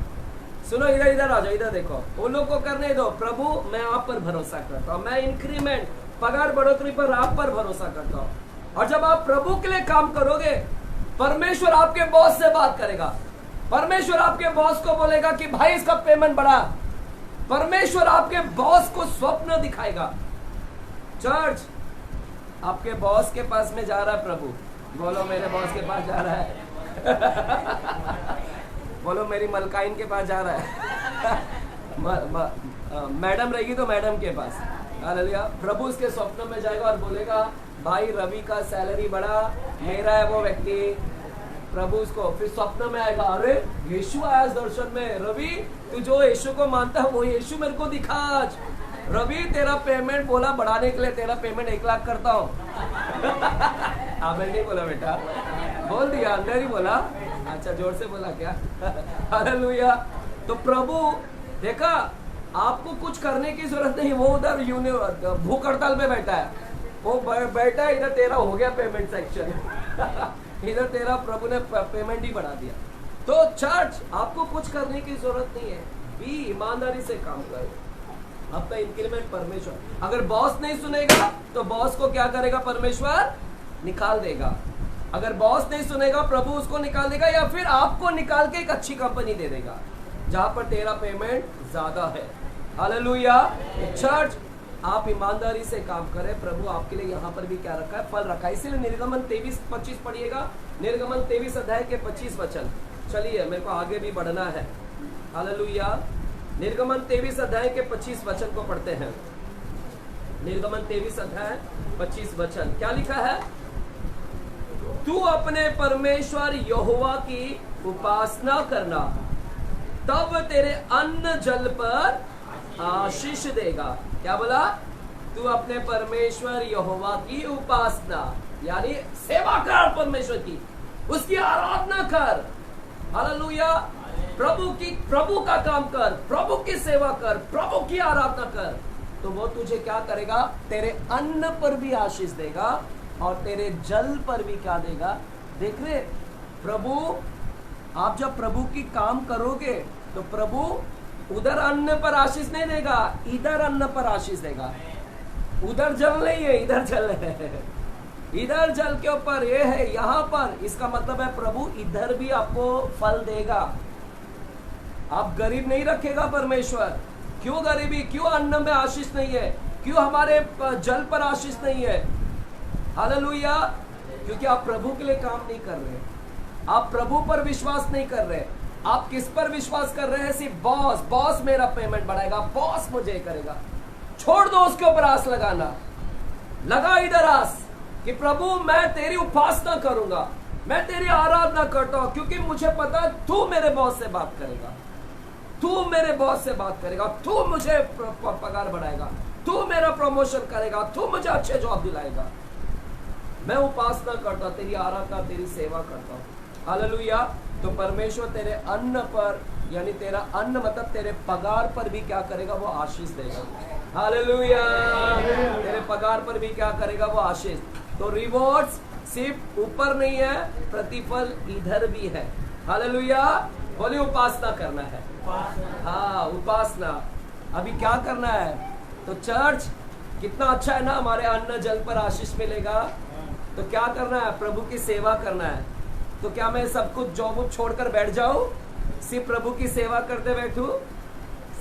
सुनो, इधर इधर आ जाओ, इधर देखो, उन लोग को करने दो। प्रभु मैं आप पर भरोसा करता हूँ, मैं इंक्रीमेंट, पगार बढ़ोतरी पर आप पर भरोसा करता हूँ। और जब आप प्रभु के लिए काम करोगे, परमेश्वर आपके बॉस से बात करेगा। परमेश्वर आपके बॉस को बोलेगा कि भाई इसका पेमेंट बढ़ा। परमेश्वर आपके बॉस को स्वप्न दिखाएगा। चर्च, आपके बॉस के पास में जा रहा है प्रभु, बोलो मेरे बॉस के पास जा रहा है। बोलो मेरी मलकाइन के पास जा रहा है। मैडम रहेगी तो मैडम के पास। हालेलुया। प्रभु उसके स्वप्न में जाएगा और बोलेगा भाई रवि का सैलरी बढ़ा, मेरा है वो व्यक्ति। प्रभु उसको फिर स्वप्न में आएगा, अरे यीशु आया दर्शन में, रवि तू जो यीशु को मानता है वो यीशु मेरे को दिखा आज। रवि तेरा पेमेंट बोला बढ़ाने के लिए, तेरा पेमेंट 1 लाख करता हूँ। आपने नहीं बोला बेटा, बोल दिया, अंदर ही बोला। अच्छा, जोर से बोला क्या? हालेलुया। तो प्रभु देखा, आपको कुछ करने की जरूरत नहीं, वो उधर भूख हड़ताल पे बैठा है, वो बैठा है, इधर तेरा हो गया पेमेंट सेक्शन। इधर तेरा प्रभु ने पेमेंट ही बढ़ा दिया। तो चर्च, आपको कुछ करने की जरूरत नहीं है, भी ईमानदारी से काम करो। आपका इंक्रीमेंट परमेश्वर, अगर बॉस नहीं सुनेगा तो बॉस को क्या करेगा, परमेश्वर निकाल देगा। अगर बॉस नहीं सुनेगा, प्रभु उसको निकाल देगा, या फिर आपको निकाल के एक अच्छी कंपनी दे देगा जहां पर तेरा पेमेंट ज्यादा है। हालेलुया। चर्च, आप ईमानदारी से काम करें, प्रभु आपके लिए यहाँ पर भी क्या रखा है, फल रखा है। इसीलिए निर्गमन 23-25 पढ़िएगा, निर्गमन 23 अध्याय के 25 वचन। चलिए, मेरे को आगे भी बढ़ना है। हालेलुया। निर्गमन 23 अध्याय के 25 वचन को पढ़ते हैं। निर्गमन 23 अध्याय 25 वचन क्या लिखा है? तू अपने परमेश्वर यहोवा की उपासना करना, तब तेरे अन्न जल पर आशीष देगा। क्या बोला? तू अपने परमेश्वर यहोवा की उपासना यानी सेवा कर, परमेश्वर की, उसकी आराधना कर। हालेलुया। प्रभु का काम कर, प्रभु की सेवा कर, प्रभु की आराधना कर, तो वो तुझे क्या करेगा? तेरे अन्न पर भी आशीष देगा और तेरे जल पर भी क्या देगा? देख रहे प्रभु, आप जब प्रभु की काम करोगे तो प्रभु उधर अन्न पर आशीष नहीं देगा, इधर अन्न पर आशीष देगा। उधर जल नहीं है, इधर जल है। इधर जल के ऊपर ये है, यहाँ पर, इसका मतलब है प्रभु इधर भी आपको फल देगा। आप गरीब नहीं रखेगा परमेश्वर। क्यों गरीबी? क्यों अन्न में आशीष नहीं है? क्यों हमारे जल पर आशीष नहीं है? हालेलुया। क्योंकि आप प्रभु के लिए काम नहीं कर रहे, आप प्रभु पर विश्वास नहीं कर रहे। आप किस पर विश्वास कर रहे हैं? सिर्फ बॉस मेरा पेमेंट बढ़ाएगा, बॉस मुझे करेगा। छोड़ दो उसके ऊपर आस लगाना, लगा इधर आस कि प्रभु मैं तेरी उपासना करूंगा, मैं तेरी आराधना करता हूं, क्योंकि मुझे पता है तू मेरे बॉस से बात करेगा, तू मेरे बॉस से बात करेगा, तू मुझे पगार बढ़ाएगा, तू मेरा प्रमोशन करेगा, तू मुझे अच्छे जॉब दिलाएगा। मैं उपासना करता, तेरी आराधना, तेरी सेवा करता हूँ। हालेलुया। तो परमेश्वर तेरे अन्न पर, यानी तेरा अन्न मतलब तेरे पगार पर भी क्या करेगा? वो आशीष देगा। हालेलुया। तेरे पगार पर भी क्या करेगा? वो आशीष। तो रिवॉर्ड्स सिर्फ ऊपर नहीं है, प्रतिफल इधर भी है। हालेलुया। बोलिए उपासना करना है। हाँ, उपासना। अभी क्या करना है? तो चर्च कितना अच्छा है ना, हमारे अन्न जल पर आशीष मिलेगा। तो क्या करना है? प्रभु की सेवा करना है। तो क्या मैं सब कुछ जॉब छोड़कर बैठ जाऊं, सिर्फ प्रभु की सेवा करते बैठूं?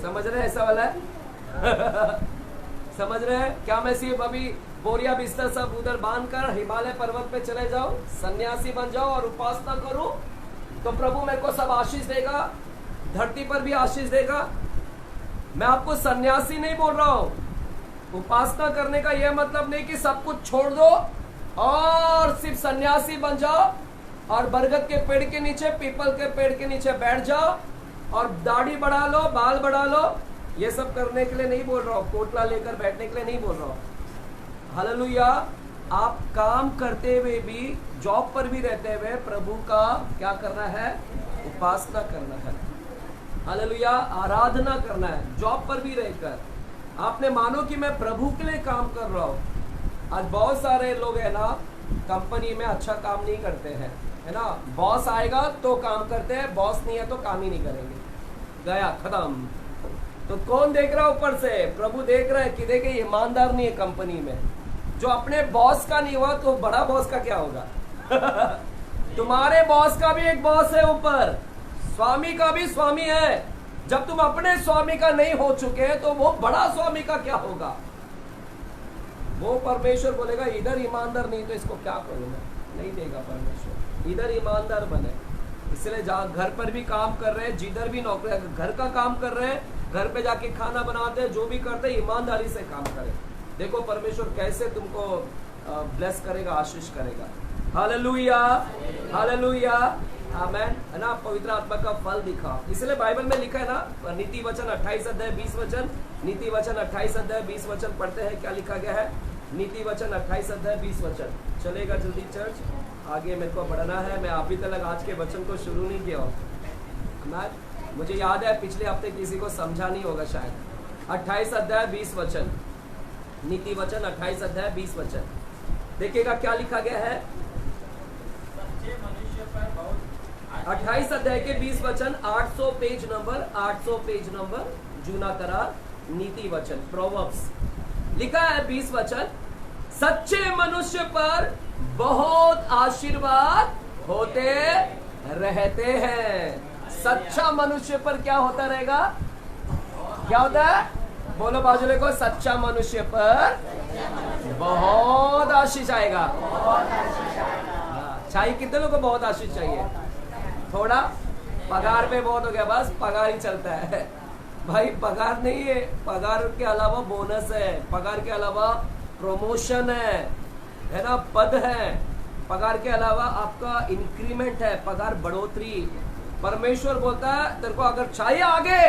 समझ रहे हैं ऐसा वाला है? समझ रहे हैं? क्या मैं सिर्फ अभी बोरिया बिस्तर सब उधर बांध कर हिमालय पर्वत पे चले जाऊं, सन्यासी बन जाऊं और उपासना करूं तो प्रभु मेरे को सब आशीष देगा, धरती पर भी आशीष देगा? मैं आपको सन्यासी नहीं बोल रहा हूं। उपासना करने का यह मतलब नहीं कि सब कुछ छोड़ दो और सिर्फ सन्यासी बन जाओ और बरगद के पेड़ के नीचे, पीपल के पेड़ के नीचे बैठ जाओ और दाढ़ी बढ़ा लो, बाल बढ़ा लो। ये सब करने के लिए नहीं बोल रहा हूँ, पोटला लेकर बैठने के लिए नहीं बोल रहा हूँ। हालेलुया। आप काम करते हुए भी, जॉब पर भी रहते हुए प्रभु का क्या करना है? उपासना करना है। हालेलुया। आराधना करना है। जॉब पर भी रहकर आपने मानो कि मैं प्रभु के लिए काम कर रहा हूँ। आज बहुत सारे लोग है ना, कंपनी में अच्छा काम नहीं करते हैं, है ना। बॉस आएगा तो काम करते हैं, बॉस नहीं है तो काम ही नहीं करेंगे, गया खत्म। तो कौन देख रहा है ऊपर से? प्रभु देख रहा है कि देखे ईमानदार नहीं है कंपनी में। जो अपने बॉस का नहीं हुआ तो बड़ा बॉस का क्या होगा? तुम्हारे बॉस का भी एक बॉस है ऊपर, स्वामी का भी स्वामी है। जब तुम अपने स्वामी का नहीं हो चुके तो वो बड़ा स्वामी का क्या होगा? वो परमेश्वर बोलेगा इधर ईमानदार नहीं तो इसको क्या करूंगा? नहीं देगा परमेश्वर। इधर ईमानदार बने। इसलिए जहाँ घर पर भी काम कर रहे हैं, जिधर भी नौकरी, घर का काम कर रहे हैं, घर पे जाके खाना बनाते हैं, जो भी करते हैं ईमानदारी से काम करें। देखो परमेश्वर कैसे तुमको ब्लेस करेगा, आशीष करेगा। हालेलुया, हालेलुया, आमेन। है ना। पवित्र आत्मा का फल दिखा। इसलिए बाइबल में लिखा है ना, नीति वचन 28 अध्याय 20 वचन, नीति वचन 28 अध्याय 20 वचन पढ़ते हैं। क्या लिखा गया है? नीति वचन 28 अध्याय 20 वचन। चलेगा जल्दी चर्च, आगे मेरे को बढ़ना है। मैं अभी तक आज के वचन को शुरू नहीं किया हूँ। मुझे याद है पिछले हफ्ते किसी को समझा नहीं होगा शायद। 28 अध्याय 20 वचन, नीति वचन 28 अध्याय 20 वचन। देखिएगा क्या लिखा गया है। 28 अध्याय के 20 वचन, 800 पेज नंबर, 800 पेज नंबर, जूना करार, नीति वचन, प्रोवर्ब्स। लिखा है 20 वचन, सच्चे मनुष्य पर बहुत आशीर्वाद होते रहते हैं। सच्चा मनुष्य पर क्या होता रहेगा? क्या होता है? बोलो बाजुले को, सच्चा मनुष्य पर बहुत आशीष आएगा। चाहिए कितने लोगों को बहुत आशीष चाहिए? थोड़ा पगार पे बहुत हो गया, बस पगार ही चलता है। भाई पगार नहीं है, पगार के अलावा बोनस है, पगार के अलावा प्रमोशन है ना, पद है, पगार के अलावा आपका इंक्रीमेंट है, पगार बढ़ोतरी। परमेश्वर बोलता है तेरे को अगर चाहिए आगे,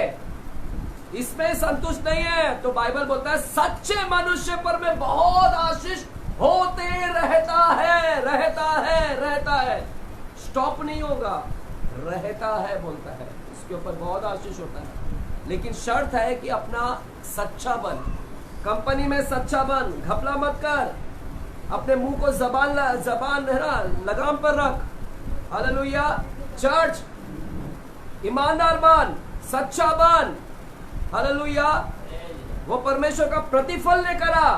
इसमें संतुष्ट नहीं है तो बाइबल बोलता है सच्चे मनुष्य पर में बहुत आशीष होते रहता है, रहता है, रहता है, स्टॉप नहीं होगा, रहता है बोलता है, इसके ऊपर बहुत आशीष होता है। लेकिन शर्त है कि अपना सच्चा बन, कंपनी में सच्चा बन, घपला मत कर, अपने मुंह को जबान है ना लगाम पर रख। हालेलुया। चर्च ईमानदार बन, सच्चा बन। हालेलुया। वो परमेश्वर का प्रतिफल लेकर आ,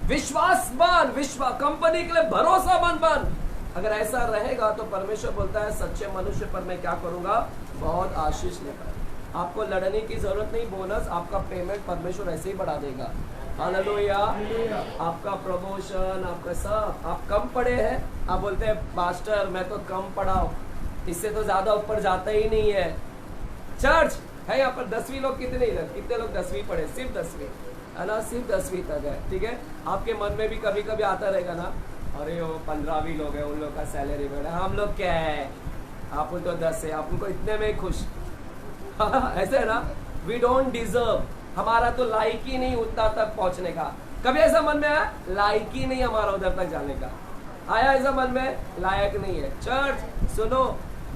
विश्वास बन, कंपनी के लिए भरोसा बन। अगर ऐसा रहेगा तो परमेश्वर बोलता है सच्चे मनुष्य पर मैं क्या करूंगा, बहुत आशीष लेकर। आपको लड़ने की जरूरत नहीं, बोनस आपका पेमेंट परमेश्वर ऐसे ही बढ़ा देगा। हालेलुया। आपका प्रमोशन, आपका सब, आप कम पढ़े हैं, आप बोलते हैं पास्टर मैं तो कम पढ़ा हूं, इससे तो ज्यादा ऊपर जाता ही नहीं है। चर्च है यहाँ पर 10वीं लोग कितने इधर, कितने लोग 10वीं पढ़े, सिर्फ 10वीं है ना, सिर्फ 10वीं तक है, ठीक है। आपके मन में भी कभी कभी आता रहेगा ना, अरे वो 15वीं लोग है, उन लोग का सैलरी बढ़ा, हम लोग क्या है, आप तो 10 है, आप उनको इतने में खुश। ऐसे है ना, वी डोंट डिजर्व, हमारा तो लायक ही नहीं उतना तक पहुंचने का। कभी ऐसा मन में आया, लायक ही नहीं हमारा उधर तक जाने का, आया ऐसा मन में, लायक नहीं है। चर्च सुनो,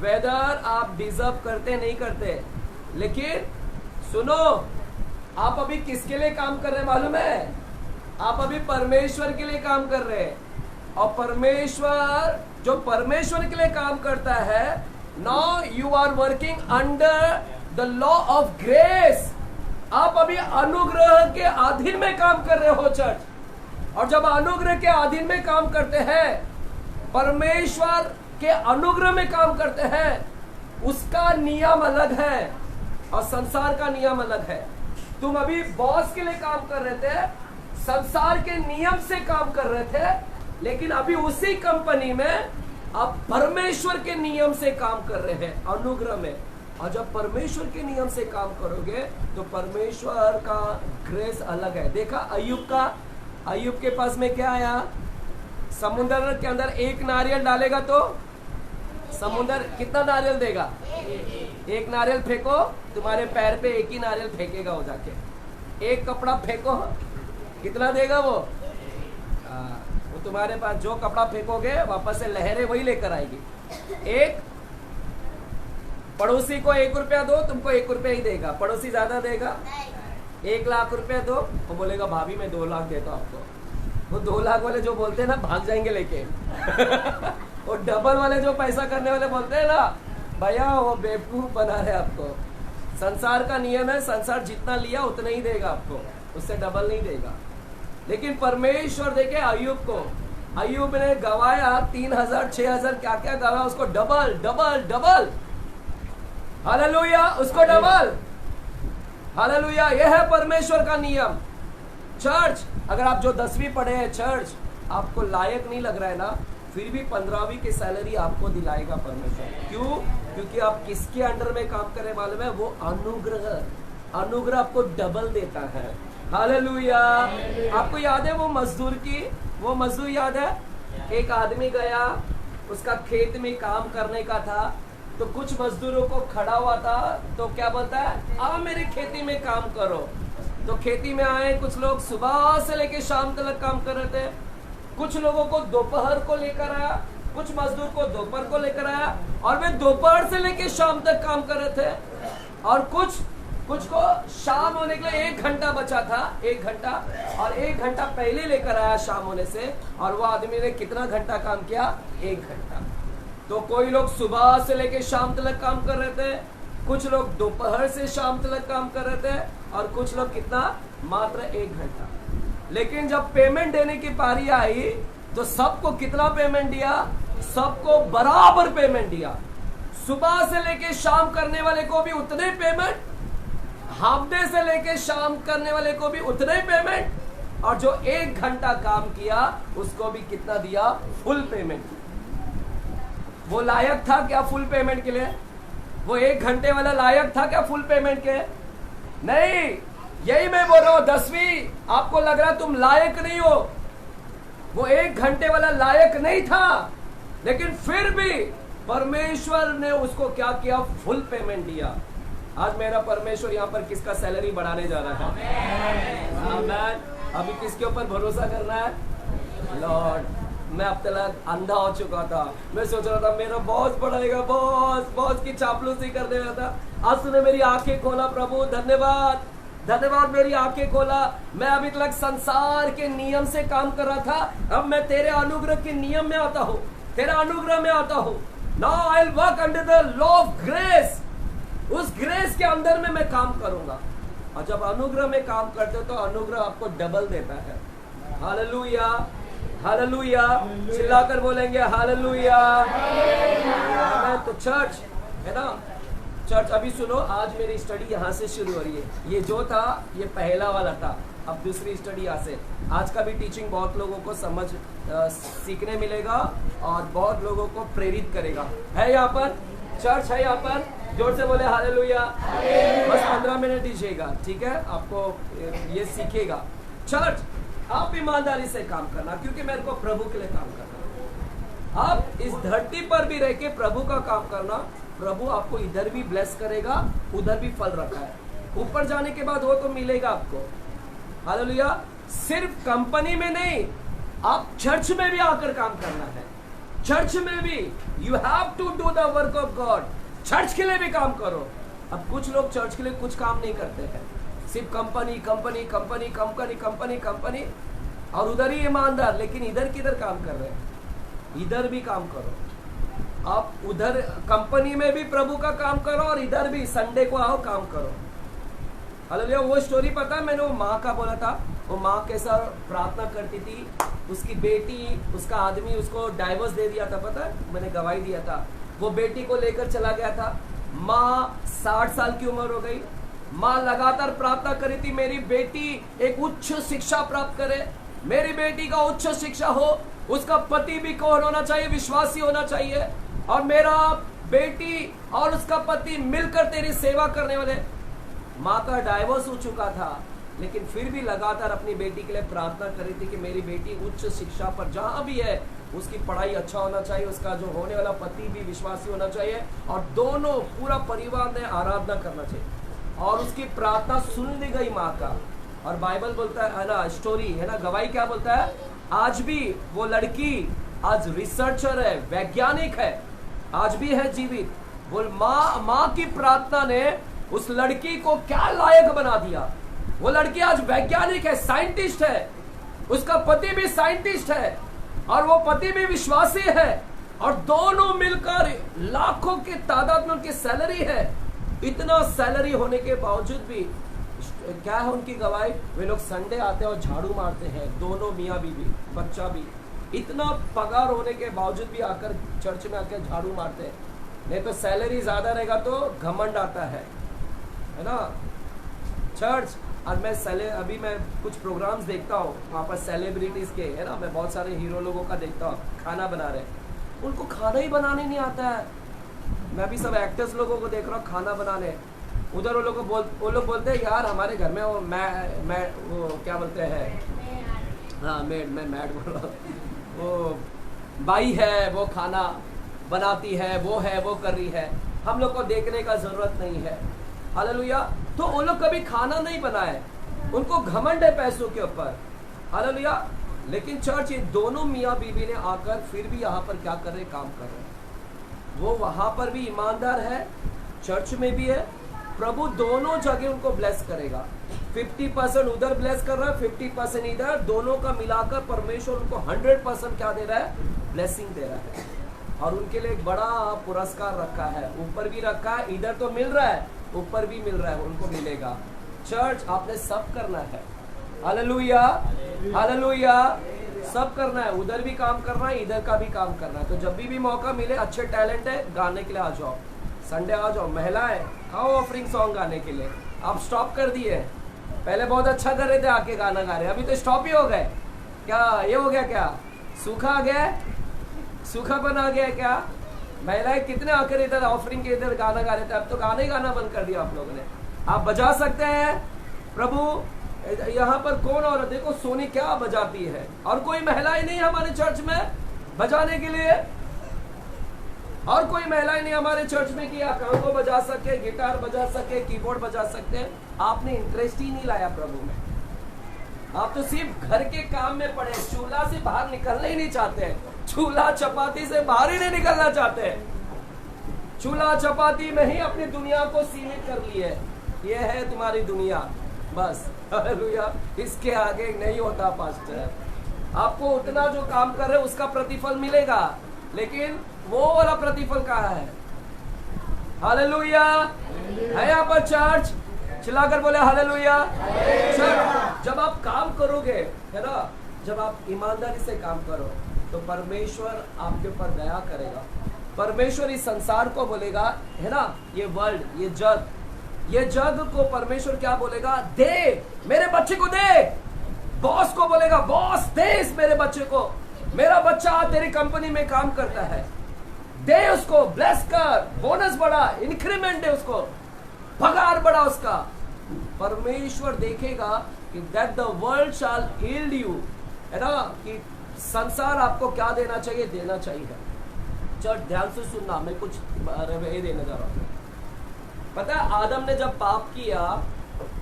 वेदर आप डिजर्व करते नहीं करते, लेकिन सुनो, आप अभी किसके लिए काम कर रहे हैं मालूम है, आप अभी परमेश्वर के लिए काम कर रहे हैं। और परमेश्वर जो परमेश्वर के लिए काम करता है, now you are working under the law of grace, आप अभी अनुग्रह के अधीन में काम कर रहे हो चर्च। और जब अनुग्रह के अधीन में काम करते हैं, परमेश्वर के अनुग्रह में काम करते हैं, उसका नियम अलग है और संसार का नियम अलग है। तुम अभी बॉस के लिए काम कर रहे थे, संसार के नियम से काम कर रहे थे, लेकिन अभी उसी कंपनी में आप परमेश्वर के नियम से काम कर रहे हैं, अनुग्रह में। और जब परमेश्वर के नियम से काम करोगे तो परमेश्वर का ग्रेस अलग है। देखा अय्यूब के पास में क्या आया, समुद्र के अंदर एक नारियल डालेगा तो समुद्र कितना नारियल देगा, एक नारियल फेंको, तुम्हारे पैर पे एक ही नारियल फेंकेगा वो जाके। एक कपड़ा फेंको, कितना देगा वो तुम्हारे पास जो कपड़ा फेंकोगे वापस से लहरें वही लेकर आएगी। एक पड़ोसी को 1 रुपया दो, तुमको 1 रुपया ही देगा, पड़ोसी ज्यादा देगा। 1 लाख रुपया दो, वो बोलेगा भाभी मैं 2 लाख देता हूँ आपको। वो 2 लाख वाले जो बोलते हैं ना भाग जाएंगे लेके और डबल वाले जो पैसा करने वाले बोलते हैं ना, भैया वो बेवकूफ बना रहे आपको। संसार का नियम है, संसार जितना लिया उतना ही देगा आपको, उससे डबल नहीं देगा। लेकिन परमेश्वर देखे अय्यूब को, अय्यूब ने गवाया 3000 6000 क्या क्या गवाया, उसको डबल डबल डबल। हालेलुया, उसको डबल। हालेलुया, यह है परमेश्वर का नियम। चर्च अगर आप जो 10वीं पढ़े हैं, चर्च आपको लायक नहीं लग रहा है ना, फिर भी 15वीं की सैलरी आपको दिलाएगा परमेश्वर। क्यों? क्योंकि आप किसके अंडर में काम कर रहे मालूम है, वो अनुग्रह आपको डबल देता है। हालेलुया। आपको याद है वो मजदूर याद है, एक आदमी गया, उसका खेत में काम करने का था, तो कुछ मजदूरों को खड़ा हुआ था, तो क्या बोलता है, आओ मेरी खेती में काम करो। तो खेती में आए, कुछ लोग सुबह से लेकर शाम तक काम कर रहे थे, कुछ लोगों को दोपहर को लेकर आया, कुछ मजदूर को दोपहर को लेकर आया, और वे दोपहर से लेकर शाम तक काम कर रहे थे, और कुछ को शाम होने के लिए 1 घंटा बचा था, 1 घंटा, और 1 घंटा पहले लेकर आया शाम होने से, और वो आदमी ने कितना घंटा काम किया, 1 घंटा। तो कोई लोग सुबह से लेकर शाम तक काम कर रहे थे, कुछ लोग दोपहर से शाम तक काम कर रहे थे, और कुछ लोग कितना, मात्र 1 घंटा। लेकिन जब पेमेंट देने की पारी आई तो सबको कितना पेमेंट दिया, सबको बराबर पेमेंट दिया। सुबह से लेकर शाम करने वाले को भी उतने पेमेंट, हाफ डे से लेके शाम करने वाले को भी उतना ही पेमेंट, और जो 1 घंटा काम किया उसको भी कितना दिया, फुल पेमेंट। वो लायक था क्या फुल पेमेंट के लिए? वो 1 घंटे वाला लायक था क्या फुल पेमेंट के? नहीं, यही मैं बोल रहा हूं। 10वीं आपको लग रहा तुम लायक नहीं हो, वो 1 घंटे वाला लायक नहीं था, लेकिन फिर भी परमेश्वर ने उसको क्या किया, फुल पेमेंट दिया। आज मेरा परमेश्वर यहाँ पर किसका सैलरी बढ़ाने जा रहा है? आमीन। अभी किसके ऊपर भरोसा करना है? लॉर्ड। मैं अब तक अंधा हो चुका था, मैं सोच रहा था मेरा बॉस बढ़ाएगा, बॉस की चापलूसी कर देगा था। आज तूने मेरी आंखें खोला प्रभु, धन्यवाद धन्यवाद, मेरी आंखें खोला। मैं अभी तक संसार के नियम से काम कर रहा था, अब मैं तेरे अनुग्रह के नियम में आता हूँ, तेरा अनुग्रह में आता हूँ। Now I will work under the law of grace. उस ग्रेस के अंदर में मैं काम करूंगा। और जब अनुग्रह में काम करते हो तो अनुग्रह आपको डबल देता है। हालेलुया, हालेलुया, चिल्लाकर बोलेंगे हालेलुया। तो चर्च है ना, चर्च अभी सुनो, आज मेरी स्टडी यहाँ से शुरू हो रही है। ये जो था ये पहला वाला था, अब दूसरी स्टडी यहाँ से। आज का भी टीचिंग बहुत लोगों को समझ सीखने मिलेगा और बहुत लोगों को प्रेरित करेगा। है यहाँ पर चर्च, है यहाँ पर, जोर से बोले हालेलुया। बस 15 मिनट दीजिएगा, ठीक है, आपको ये सीखेगा। चर्च आप ईमानदारी से काम करना, क्योंकि मेरे को प्रभु के लिए काम करना। आप इस धरती पर भी रह के प्रभु का काम करना, प्रभु आपको इधर भी ब्लेस करेगा, उधर भी फल रखा है। ऊपर जाने के बाद वो तो मिलेगा आपको। हालेलुया। सिर्फ कंपनी में नहीं, आप चर्च में भी आकर काम करना है। चर्च में भी you have to do the work of God. Church के लिए भी काम करो। अब कुछ लोग चर्च के लिए कुछ काम नहीं करते हैं, सिर्फ company company company company company company, और उधर ही ईमानदार, लेकिन इधर किधर काम कर रहे हैं? इधर भी काम करो। आप उधर कंपनी में भी प्रभु का काम करो और इधर भी संडे को आओ काम करो। हालेलुया। वो स्टोरी पता है, मैंने वो माँ का बोला था। वो माँ कैसा प्रार्थना करती थी, उसकी बेटी, उसका आदमी उसको डाइवोर्स दे दिया था, पता है, मैंने गवाही दिया था। वो बेटी को लेकर चला गया था। माँ 60 साल की उम्र हो गई। माँ लगातार प्रार्थना करी थी, मेरी बेटी एक उच्च शिक्षा प्राप्त करे, मेरी बेटी का उच्च शिक्षा हो, उसका पति भी कौन होना चाहिए, विश्वासी होना चाहिए, और मेरा बेटी और उसका पति मिलकर तेरी सेवा करने वाले। माँ का डाइवोर्स हो चुका था, लेकिन फिर भी लगातार अपनी बेटी के लिए प्रार्थना करी थी कि मेरी बेटी उच्च शिक्षा पर जहां भी है, उसकी पढ़ाई अच्छा होना चाहिए, उसका जो होने वाला पति भी विश्वासी होना चाहिए, और दोनों पूरा परिवार ने आराधना करना चाहिए। और उसकी प्रार्थना सुन ली गई माँ का। और बाइबल बोलता है ना, स्टोरी है ना, गवाही क्या बोलता है, आज भी वो लड़की आज रिसर्चर है, वैज्ञानिक है, आज भी है जीवित। बोल माँ की प्रार्थना ने उस लड़की को क्या लायक बना दिया। वो लड़की आज वैज्ञानिक है, साइंटिस्ट है, उसका पति भी साइंटिस्ट है, और वो पति भी विश्वासी है, और दोनों मिलकर लाखों के तादाद में उनकी सैलरी है। इतना सैलरी होने के बावजूद भी क्या है उनकी गवाही, वे लोग संडे आते हैं और झाड़ू मारते हैं, दोनों मियाँ बीवी, बच्चा भी। इतना पगार होने के बावजूद भी आकर चर्च में आकर झाड़ू मारते हैं। नहीं तो सैलरी ज्यादा रहेगा तो घमंड आता है ना। चर्च और मैं अभी मैं कुछ प्रोग्राम्स देखता हूँ वहाँ पर सेलिब्रिटीज के, है ना, मैं बहुत सारे हीरो लोगों का देखता हूँ, खाना बना रहे, उनको खाना ही बनाने नहीं आता है। मैं भी सब एक्टर्स लोगों को देख रहा हूँ खाना बनाने। उधर वो लोग बोलते हैं यार हमारे घर में वो मैं वो क्या बोलते हैं, हाँ मैं मैड बोल रहा हूँ, वो बाई है, वो खाना बनाती है, वो कर रही है, हम लोग को देखने का जरूरत नहीं है। हालेलुया। तो वो लोग कभी खाना नहीं बनाए, उनको घमंड है पैसों के ऊपर। हालेलुया। लेकिन चर्च ये दोनों मियाँ बीवी ने आकर फिर भी यहाँ पर क्या कर रहे, काम कर रहे हैं। वो वहां पर भी ईमानदार है, चर्च में भी है। प्रभु दोनों जगह उनको ब्लेस करेगा। 50% उधर ब्लेस कर रहा है, 50% इधर, दोनों का मिलाकर परमेश्वर उनको 100% क्या दे रहा है, ब्लेसिंग दे रहा है। और उनके लिए एक बड़ा पुरस्कार रखा है, ऊपर भी रखा है, इधर तो मिल रहा है, ऊपर भी मिल रहा है, उनको मिलेगा। चर्च आपने सब करना है। हालेलुया, हालेलुया, सब करना है, उधर भी काम करना है, इधर का भी काम करना है। तो जब भी मौका मिले, अच्छे टैलेंट है, गाने के लिए आ जाओ, संडे आ जाओ, महिलाएं आओ ऑफरिंग सॉन्ग गाने के लिए। आप स्टॉप कर दिए, पहले बहुत अच्छा कर रहे थे आके गाना गा रहे, अभी तो स्टॉप ही हो गए। क्या ये हो गया, क्या सूखा आ गया, सूखापन आ गया क्या? महिलाएं कितने आकर इधर ऑफरिंग के इधर गाना गा रहे थे, अब तो गाना ही गाना बंद कर दिया आप लोगों ने। आप बजा सकते हैं। प्रभु यहाँ पर कौन औरत, देखो सोनी क्या बजाती है, और कोई महिला ही नहीं हमारे चर्च में बजाने के लिए, और कोई महिला ही नहीं हमारे चर्च में कि कांगो बजा सके, गिटार बजा सके, कीबोर्ड बजा सकते। आपने इंटरेस्ट ही नहीं लाया प्रभु में। आप तो सिर्फ घर के काम में पड़े, चूल्हा से बाहर निकलना ही नहीं चाहते, चूल्हा चपाती से बाहर ही नहीं निकलना चाहते, चूल्हा चपाती में ही अपनी दुनिया को सीमित कर ली है। ये है तुम्हारी दुनिया, बस। हालेलुया। इसके आगे नहीं होता पास्टर। आपको उतना जो काम कर रहे हो उसका प्रतिफल मिलेगा, लेकिन वो वाला प्रतिफल कहाँ है? हालेलुया। है यहाँ पर चर्च? चिल्लाकर बोले हालेलुया। जब आप काम करोगे, है ना, जब आप ईमानदारी से काम करो तो परमेश्वर आपके ऊपर दया करेगा। परमेश्वर इस संसार को बोलेगा, है ना, ये वर्ल्ड, ये जग को परमेश्वर क्या बोलेगा? दे, मेरे बच्चे को दे। बॉस को बोलेगा, बॉस दे इस मेरे बच्चे को, मेरा बच्चा तेरी कंपनी में काम करता है, दे उसको, ब्लेस कर, बोनस बढ़ा, इंक्रीमेंट दे उसको, पगार बढ़ा उसका। परमेश्वर देखेगा कि that the world shall yield you, है ना, कि संसार आपको क्या देना चाहिए, देना चाहिए। चल ध्यान से सुनना, मैं कुछ ये देने जा रहा हूं। पता है आदम ने जब पाप किया,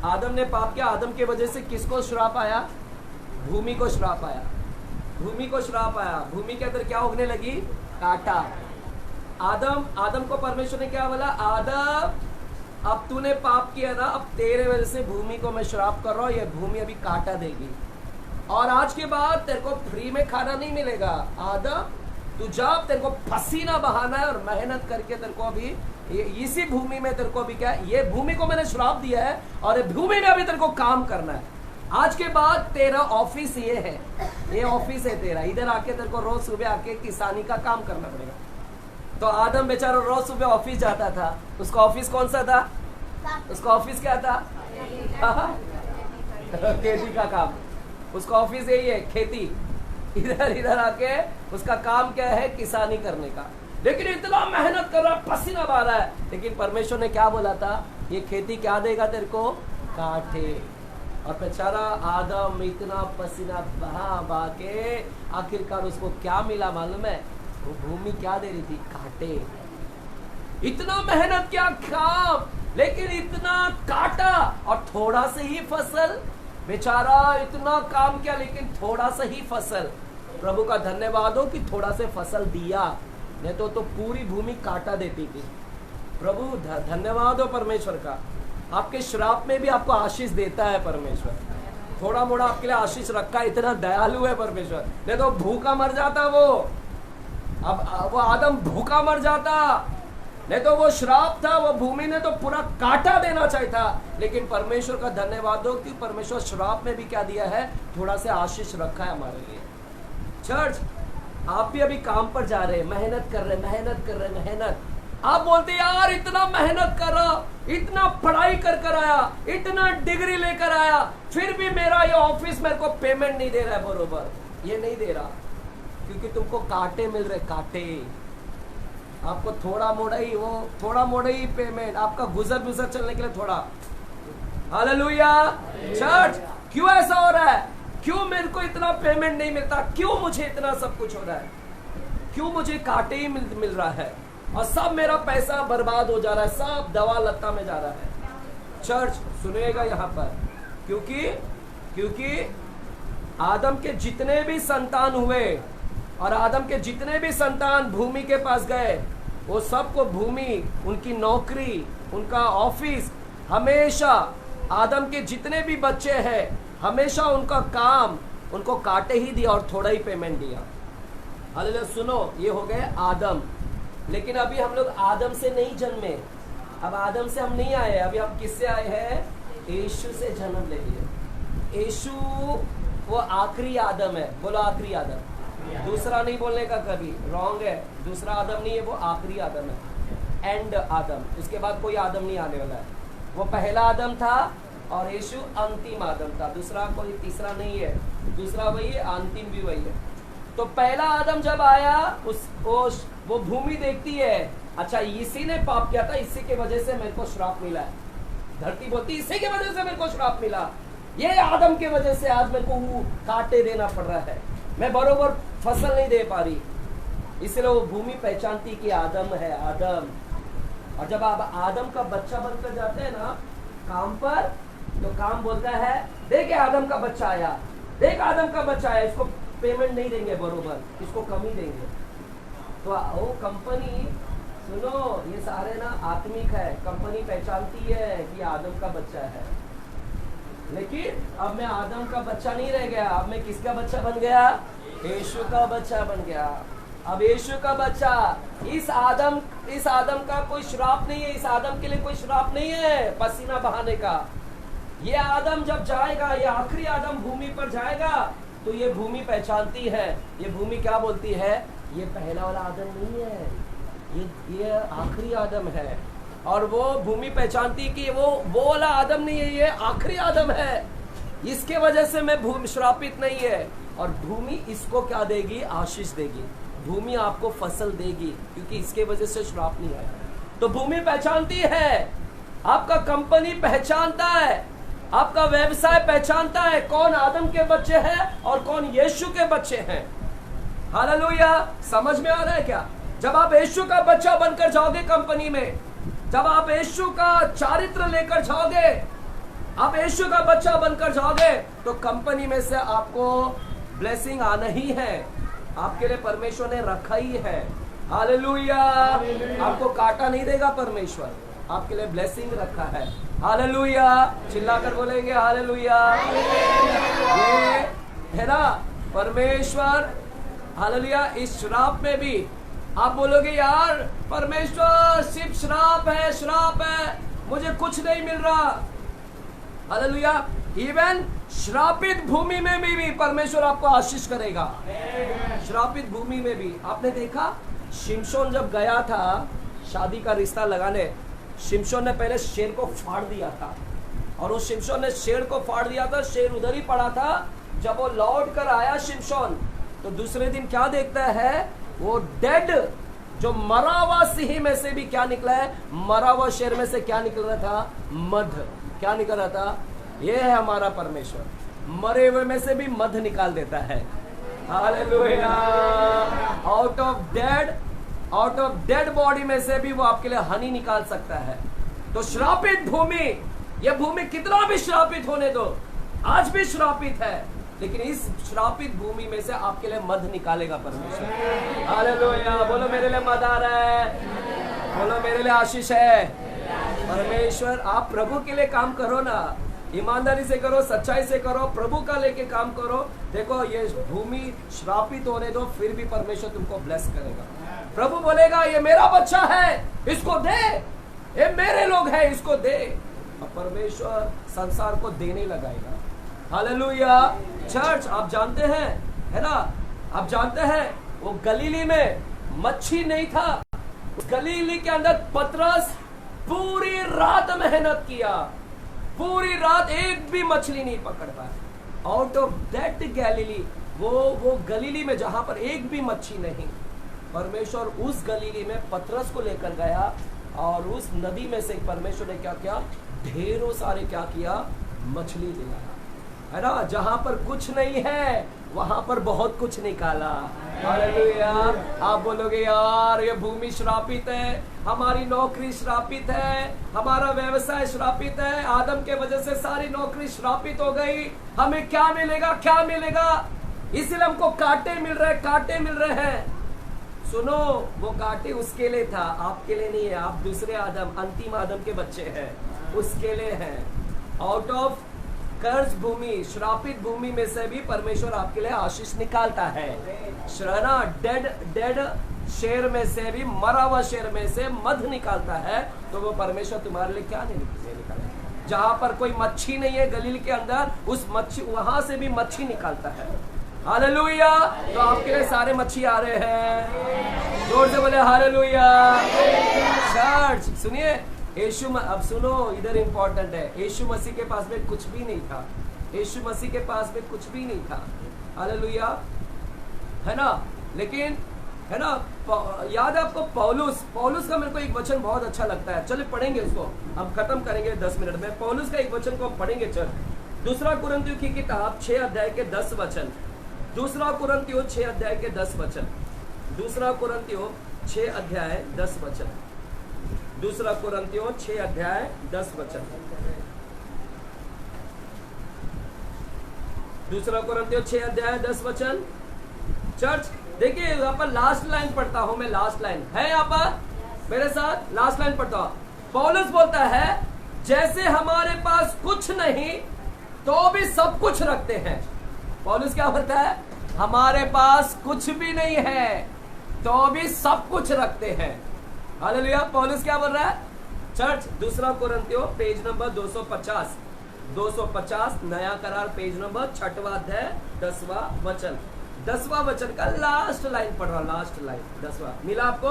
आदम के वजह से किसको श्राप आया? भूमि को श्राप आया, भूमि को श्राप आया। भूमि के अंदर क्या उगने लगी? कांटा। आदम को परमेश्वर ने क्या बोला? आदम, अब तूने पाप किया ना, अब तेरे वजह से भूमि को मैं श्राप कर रहा हूं, ये भूमि अभी कांटा देगी, और आज के बाद तेरे को फ्री में खाना नहीं मिलेगा। आदम तू जा, तेरे को पसीना बहाना है और मेहनत करके तेरे को अभी इसी भूमि में तेरे को अभी क्या, ये भूमि को मैंने श्राप दिया है और ये भूमि में अभी तेरे को काम करना है। आज के बाद तेरा ऑफिस ये है, ये ऑफिस है तेरा, इधर आके तेरे को रोज सुबह आके किसानी का काम करना पड़ेगा। तो आदम बेचारा रोज सुबह ऑफिस जाता था। उसका ऑफिस कौन सा था? उसका ऑफिस क्या था? खेती का काम। उसका ऑफिस यही है, खेती। इधर आके उसका काम क्या है? किसानी करने का। लेकिन इतना मेहनत कर रहा है, पसीना बहा रहा है, लेकिन परमेश्वर ने क्या बोला था? ये खेती क्या देगा तेरे को? कांटे। और बेचारा आदम इतना पसीना बहा के आखिरकार उसको क्या मिला मालूम है? वो भूमि क्या दे रही थी? कांटे। इतना मेहनत किया काम, लेकिन इतना काटा और थोड़ा से ही फसल। बेचारा इतना काम किया लेकिन थोड़ा सा ही फसल। प्रभु का धन्यवाद हो कि थोड़ा से फसल दिया, नहीं तो पूरी भूमि काटा देती थी। प्रभु धन्यवाद हो परमेश्वर का। आपके श्राप में भी आपको आशीष देता है परमेश्वर। थोड़ा मोड़ा आपके लिए आशीष रखा है, इतना दयालु है परमेश्वर। नहीं तो भूखा मर जाता वो। अब वो आदम भूखा मर जाता, नहीं तो वो श्राप था, वो भूमि ने तो पूरा काटा देना चाहिए था। लेकिन परमेश्वर का धन्यवाद हो कि परमेश्वर श्राप में भी क्या दिया है? थोड़ा सा आशीष रखा है हमारे लिए। चर्च, आप भी अभी काम पर जा रहे हैं, मेहनत कर रहे, मेहनत। आप बोलते यार इतना मेहनत करा, इतना पढ़ाई कर आया, इतना डिग्री लेकर आया, फिर भी मेरा ये ऑफिस मेरे को पेमेंट नहीं दे रहा है बरोबर। ये नहीं दे रहा क्योंकि तुमको कांटे मिल रहे, कांटे। आपको थोड़ा मोड़ा ही पेमेंट, आपका गुजर चलने के लिए थोड़ा। हालेलुया। चर्च, क्यों ऐसा हो रहा है? क्यों मेरे को इतना पेमेंट नहीं मिलता? क्यों मुझे इतना सब कुछ हो रहा है? क्यों मुझे कांटे ही मिल रहा है और सब मेरा पैसा बर्बाद हो जा रहा है, सब दवा लत्ता में जा रहा है? चर्च सुनिएगा यहाँ पर, क्योंकि आदम के जितने भी संतान हुए और आदम के जितने भी संतान भूमि के पास गए, वो सबको भूमि, उनकी नौकरी, उनका ऑफिस, हमेशा आदम के जितने भी बच्चे हैं हमेशा उनका काम उनको काटे ही दिया और थोड़ा ही पेमेंट दिया। हालेलुया। सुनो, ये हो गए आदम। लेकिन अभी हम लोग आदम से नहीं जन्मे, अब आदम से हम नहीं आए, अभी हम किससे आए हैं? यीशु से जन्म ले लिए। यीशु वो आखिरी आदम है। बोलो आखिरी आदम। दूसरा नहीं बोलने का कभी, रॉन्ग है। दूसरा आदम नहीं है, वो आखिरी आदम है, एंड आदम। उसके बाद कोई आदम नहीं आने वाला है। वो पहला आदम था और यीशु अंतिम आदम था। दूसरा कोई तीसरा नहीं है, दूसरा वही है, अंतिम भी वही है। तो पहला आदम जब आया, वो भूमि देखती है, अच्छा इसी ने पाप किया था, इसी के वजह से मेरे को श्राप मिला है। धरती बोलती इसी की वजह से मेरे को श्राप मिला, ये आदम की वजह से आज मेरे को वो कांटे देना पड़ रहा है, मैं बरोबर फसल नहीं दे पा रही। इसलिए वो भूमि पहचानती कि आदम है, आदम। और जब आप आदम का बच्चा बनकर जाते हैं ना काम पर, तो काम बोलता है देख आदम का बच्चा आया, देख आदम का बच्चा आया, इसको पेमेंट नहीं देंगे बरोबर, इसको कम ही देंगे। तो वो कंपनी, सुनो ये सारे ना आत्मिक है, कंपनी पहचानती है कि आदम का बच्चा है। लेकिन अब मैं आदम का बच्चा नहीं रह गया, अब मैं किसका बच्चा बन गया? यीशु का बच्चा बन गया। अब यीशु का बच्चा, इस आदम का कोई श्राप नहीं है, इस आदम के लिए कोई श्राप नहीं है पसीना बहाने का। ये आदम जब जाएगा, ये आखिरी आदम भूमि पर जाएगा, तो ये भूमि पहचानती है, ये भूमि क्या बोलती है, ये पहला वाला आदम नहीं है, ये आखिरी आदम है। और वो भूमि पहचानती कि वो वाला आदम नहीं है, ये आखिरी आदम है, इसके वजह से मैं भूमि श्रापित नहीं है। और भूमि इसको क्या देगी? आशीष देगी। भूमि आपको फसल देगी, क्योंकि इसके वजह से श्राप नहीं है। तो भूमि पहचानती है, आपका कंपनी पहचानता है, आपका व्यवसाय पहचानता है कौन आदम के बच्चे हैं और कौन यीशु के बच्चे हैं। हालेलुया, समझ में आ रहा है क्या? जब आप यीशु का बच्चा बनकर जाओगे कंपनी में, जब आप यीशु का चारित्र लेकर जाओगे, आप यीशु का बच्चा बनकर जाओगे, तो कंपनी में से आपको ब्लेसिंग आना ही है, आपके लिए परमेश्वर ने रखा ही है। हालेलुया, आपको काटा नहीं देगा परमेश्वर, आपके लिए ब्लेसिंग रखा है। हालेलुया, चिल्लाकर बोलेंगे हालेलुया। ये है ना परमेश्वर। हालेलुया, इस श्राप में भी आप बोलोगे यार परमेश्वर सिर्फ श्राप है, श्राप है, मुझे कुछ नहीं मिल रहा। हालेलुया, इवन श्रापित भूमि में भी परमेश्वर आपको आशीष करेगा। श्रापित भूमि में भी आपने देखा, शिमशोन जब गया था शादी का रिश्ता लगाने, शिमशोन ने पहले शेर को फाड़ दिया था, और उस शिमशोन ने शेर को फाड़ दिया था, शेर उधर ही पड़ा था। जब वो लौट कर आया शिमशोन, तो दूसरे दिन क्या देखता है, वो डेड, जो मरा हुआ सिंह में से भी क्या निकला है, मरा हुआ शेर में से क्या निकल रहा था, मध। क्या निकल रहा था? ये है हमारा परमेश्वर, मरे हुए में से भी मध निकाल देता है। Hallelujah, out of dead body में से भी वो आपके लिए हनी निकाल सकता है। तो श्रापित भूमि, ये भूमि कितना भी श्रापित होने दो, आज भी श्रापित है, लेकिन इस श्रापित भूमि में से आपके लिए मध निकालेगा परमेश्वर। हालेलुया, बोलो मेरे लिए मध आ रहा है, बोलो मेरे लिए आशीष है। परमेश्वर, आप प्रभु के लिए काम करो ना, ईमानदारी से करो, सच्चाई से करो, प्रभु का लेके काम करो। देखो ये भूमि श्रापित होने दो, फिर भी परमेश्वर तुमको ब्लेस करेगा। प्रभु बोलेगा ये मेरा बच्चा है, इसको दे, ये मेरे लोग हैं, इसको दे। और परमेश्वर संसार को देने लगाएगा। हालेलुया। चर्च, आप जानते हैं, है ना, आप जानते हैं वो गलीली में मच्छी नहीं था, गलीली के अंदर पतरस पूरी रात मेहनत किया, पूरी रात एक भी मछली नहीं पकड़ पाया। आउट ऑफ दैट गैलीली, वो गलीली में जहां पर एक भी मच्छी नहीं, परमेश्वर उस गलीली में पतरस को लेकर गया, और उस नदी में से परमेश्वर ने क्या किया, ढेरों सारे क्या किया, मछली दिलाया, है ना। जहां पर कुछ नहीं है वहां पर बहुत कुछ निकाला। हालेलुया। आप बोलोगे यार ये भूमि श्रापित है, हमारी नौकरी श्रापित है, हमारा व्यवसाय श्रापित है, आदम के वजह से सारी नौकरी श्रापित हो गई, हमें क्या मिलेगा, क्या मिलेगा, इसलिए हमको कांटे मिल रहे, कांटे मिल रहे हैं। सुनो, वो कांटे उसके लिए था, आपके लिए नहीं है। आप दूसरे आदम, अंतिम आदम के बच्चे हैं, उसके लिए हैं। आउट ऑफ कर्ज भूमि, श्रापित भूमि में से भी परमेश्वर आपके लिए आशीष निकालता है। श्रना डेड शेर में से भी, मरा हुआ शेर में से मध निकालता है, तो वो परमेश्वर तुम्हारे लिए क्या नहीं निकालेगा। जहां पर कोई मच्छी नहीं है गलील के अंदर, उस मच्छी, वहां से भी मच्छी निकालता है। हालेलुया। तो आपके लिए सारे मच्छी आ रहे हैं, जोर से बोले हालेलुया। चर्च सुनिए, यीशु, अब सुनो, इधर इंपॉर्टेंट है, यीशु मसीह के पास में कुछ भी नहीं था, यीशु मसीह के पास में कुछ भी नहीं था। हालेलुया, है ना। लेकिन है ना। याद है आपको पौलुस का मेरे को एक वचन बहुत अच्छा लगता है, चलिए पढ़ेंगे उसको, हम खत्म करेंगे 10 मिनट में। पौलुस का एक वचन को हम पढ़ेंगे। चल 2 कुरिन्थियों की किताब 6 अध्याय के 10 वचन। 2 कुरिन्थियों 6 अध्याय के 10 वचन। 2 कुरिन्थियों 6 अध्याय 10 वचन। 2 कुरिन्थियों 6 अध्याय 10 वचन। 2 कुरिन्थियों 6 अध्याय 10 वचन। चर्च देखिए यहाँ पर लास्ट लाइन पढ़ता हूं मैं, लास्ट लाइन है यहाँ पर मेरे साथ, लास्ट लाइन पढ़ता हूं। पौलुस बोलता है जैसे हमारे पास कुछ नहीं तो भी सब कुछ रखते हैं। पौलुस क्या बोलता है? हमारे पास कुछ भी नहीं है तो भी सब कुछ रखते हैं। हालेलुया। पौलुस क्या बोल रहा है? चर्च 2 कुरिन्थियों पेज नंबर 250, 250 नया करार पेज नंबर 6वां अध्याय 10वां वचन। 10वां वचन का लास्ट लाइन पढ़ रहा, लास्ट लाइन 10वां मिला आपको?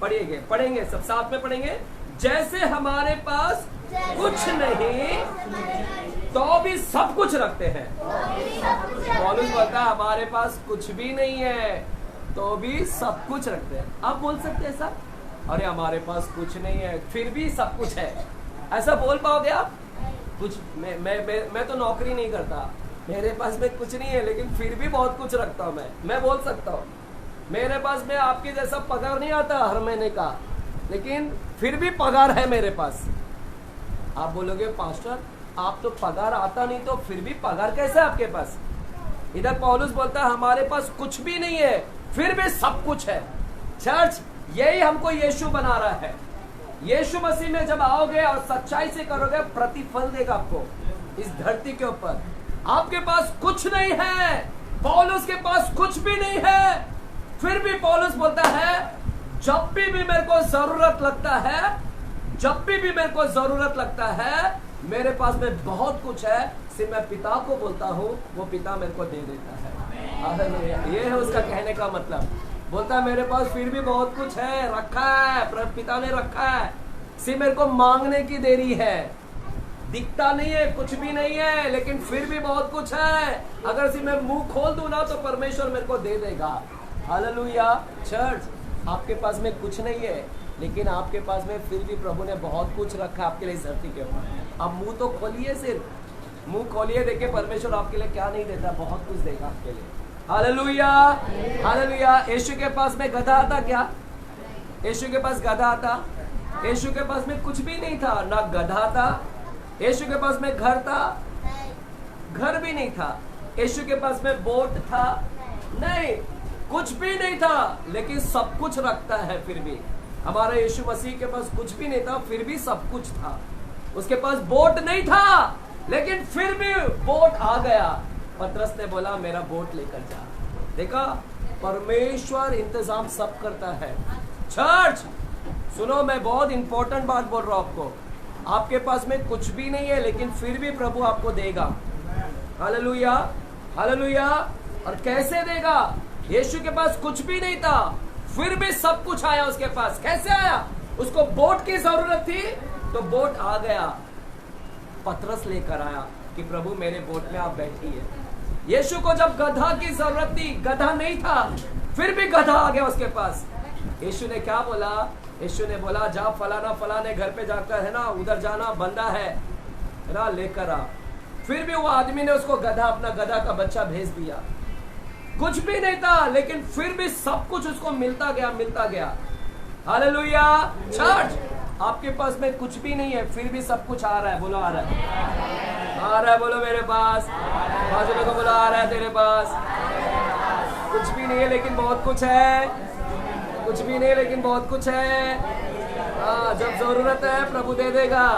पढ़ेंगे सब साथ में पढ़ेंगे। जैसे हमारे पास कुछ नहीं तो भी सब कुछ रखते हैं। पौलुस बोलता है हमारे पास कुछ भी नहीं है तो भी सब कुछ रखते हैं। आप बोल सकते हैं ऐसा? अरे हमारे पास कुछ नहीं है फिर भी सब कुछ है, ऐसा बोल पाओगे आप? कुछ मैं तो नौकरी नहीं करता, मेरे पास में कुछ नहीं है लेकिन फिर भी बहुत कुछ रखता हूं। मैं बोल सकता हूं मेरे पास में आपके जैसा पगार नहीं आता हर महीने का, लेकिन फिर भी पगार है मेरे पास। आप बोलोगे पास्टर आप तो पगार आता नहीं तो फिर भी पगार कैसे आपके पास? इधर पौलुस बोलता है हमारे पास कुछ भी नहीं है फिर भी सब कुछ है। चर्च यही हमको यीशु बना रहा है। यीशु मसीह में जब आओगे और सच्चाई से करोगे प्रतिफल देगा आपको इस धरती के ऊपर। आपके पास कुछ नहीं है, पौलुस के पास कुछ भी नहीं है, फिर भी पौलुस बोलता है जब भी मेरे को जरूरत लगता है, जब भी मेरे को जरूरत लगता है मेरे पास में बहुत कुछ है, सिर्फ मैं पिता को बोलता हूँ वो पिता मेरे को दे देता है। ये है उसका कहने का मतलब। बोलता है मेरे पास फिर भी बहुत कुछ है, रखा है, पिता ने रखा है, सिर्फ मेरे को मांगने की देरी है। दिखता नहीं है, कुछ भी नहीं है, लेकिन फिर भी बहुत कुछ है। अगर सिर्फ मैं मुंह खोल दूं ना तो परमेश्वर मेरे को दे देगा। हालेलुया। चर्च आपके पास में कुछ नहीं है लेकिन आपके पास में फिर भी प्रभु ने बहुत कुछ रखा आपके लिए इस धरती के ऊपर। अब मुंह तो खोलिए, सिर्फ मुंह खोलिए, देखिए परमेश्वर आपके लिए क्या नहीं देता, बहुत कुछ देगा आपके लिए। Hallelujah, hallelujah. यीशु के पास में गधा आता क्या? यीशु के पास गधा था? यीशु के पास में कुछ भी नहीं था, ना गधा था। यीशु के पास में घर था? घर भी नहीं था। यीशु के पास में बोट था? नहीं, कुछ भी नहीं था, लेकिन सब कुछ रखता है। फिर भी हमारा यीशु मसीह के पास कुछ भी नहीं था, फिर भी सब कुछ था। उसके पास बोट नहीं था, लेकिन फिर भी बोट आ गया। पतरस ने बोला मेरा बोट लेकर जा। देखा, परमेश्वर इंतजाम सब करता है। चर्च सुनो, मैं बहुत इंपॉर्टेंट बात बोल रहा हूं आपको। आपके पास में कुछ भी नहीं है, लेकिन फिर भी प्रभु आपको देगा। Hallelujah, hallelujah. और कैसे देगा? यीशु के पास कुछ भी नहीं था, फिर भी सब कुछ आया उसके पास। कैसे आया? उसको बोट की जरूरत थी तो बोट आ गया। पतरस लेकर आया कि प्रभु मेरे बोट में आप बैठिए। यीशु को जब गधा की जरूरत थी, गधा नहीं था, फिर भी गधा आ गया उसके पास। यीशु ने क्या बोला? यीशु ने बोला जा फलाना फलाने घर पे जाकर, है ना, उधर जाना, बंदा है ना, लेकर आ। फिर भी वो आदमी ने उसको गधा, अपना गधा का बच्चा भेज दिया। कुछ भी नहीं था, लेकिन फिर भी सब कुछ उसको मिलता गया, मिलता गया। हालेलुया। चर्च आपके पास में कुछ भी नहीं है, फिर भी सब कुछ आ रहा है। बोलो आ रहा है, आ रहा है। बोलो मेरे पास। बाजू को बोलो आ रहा है तेरे पास। कुछ भी नहीं है लेकिन बहुत कुछ है, कुछ भी नहीं लेकिन बहुत कुछ है। हाँ, जब जरूरत है प्रभु दे देगा।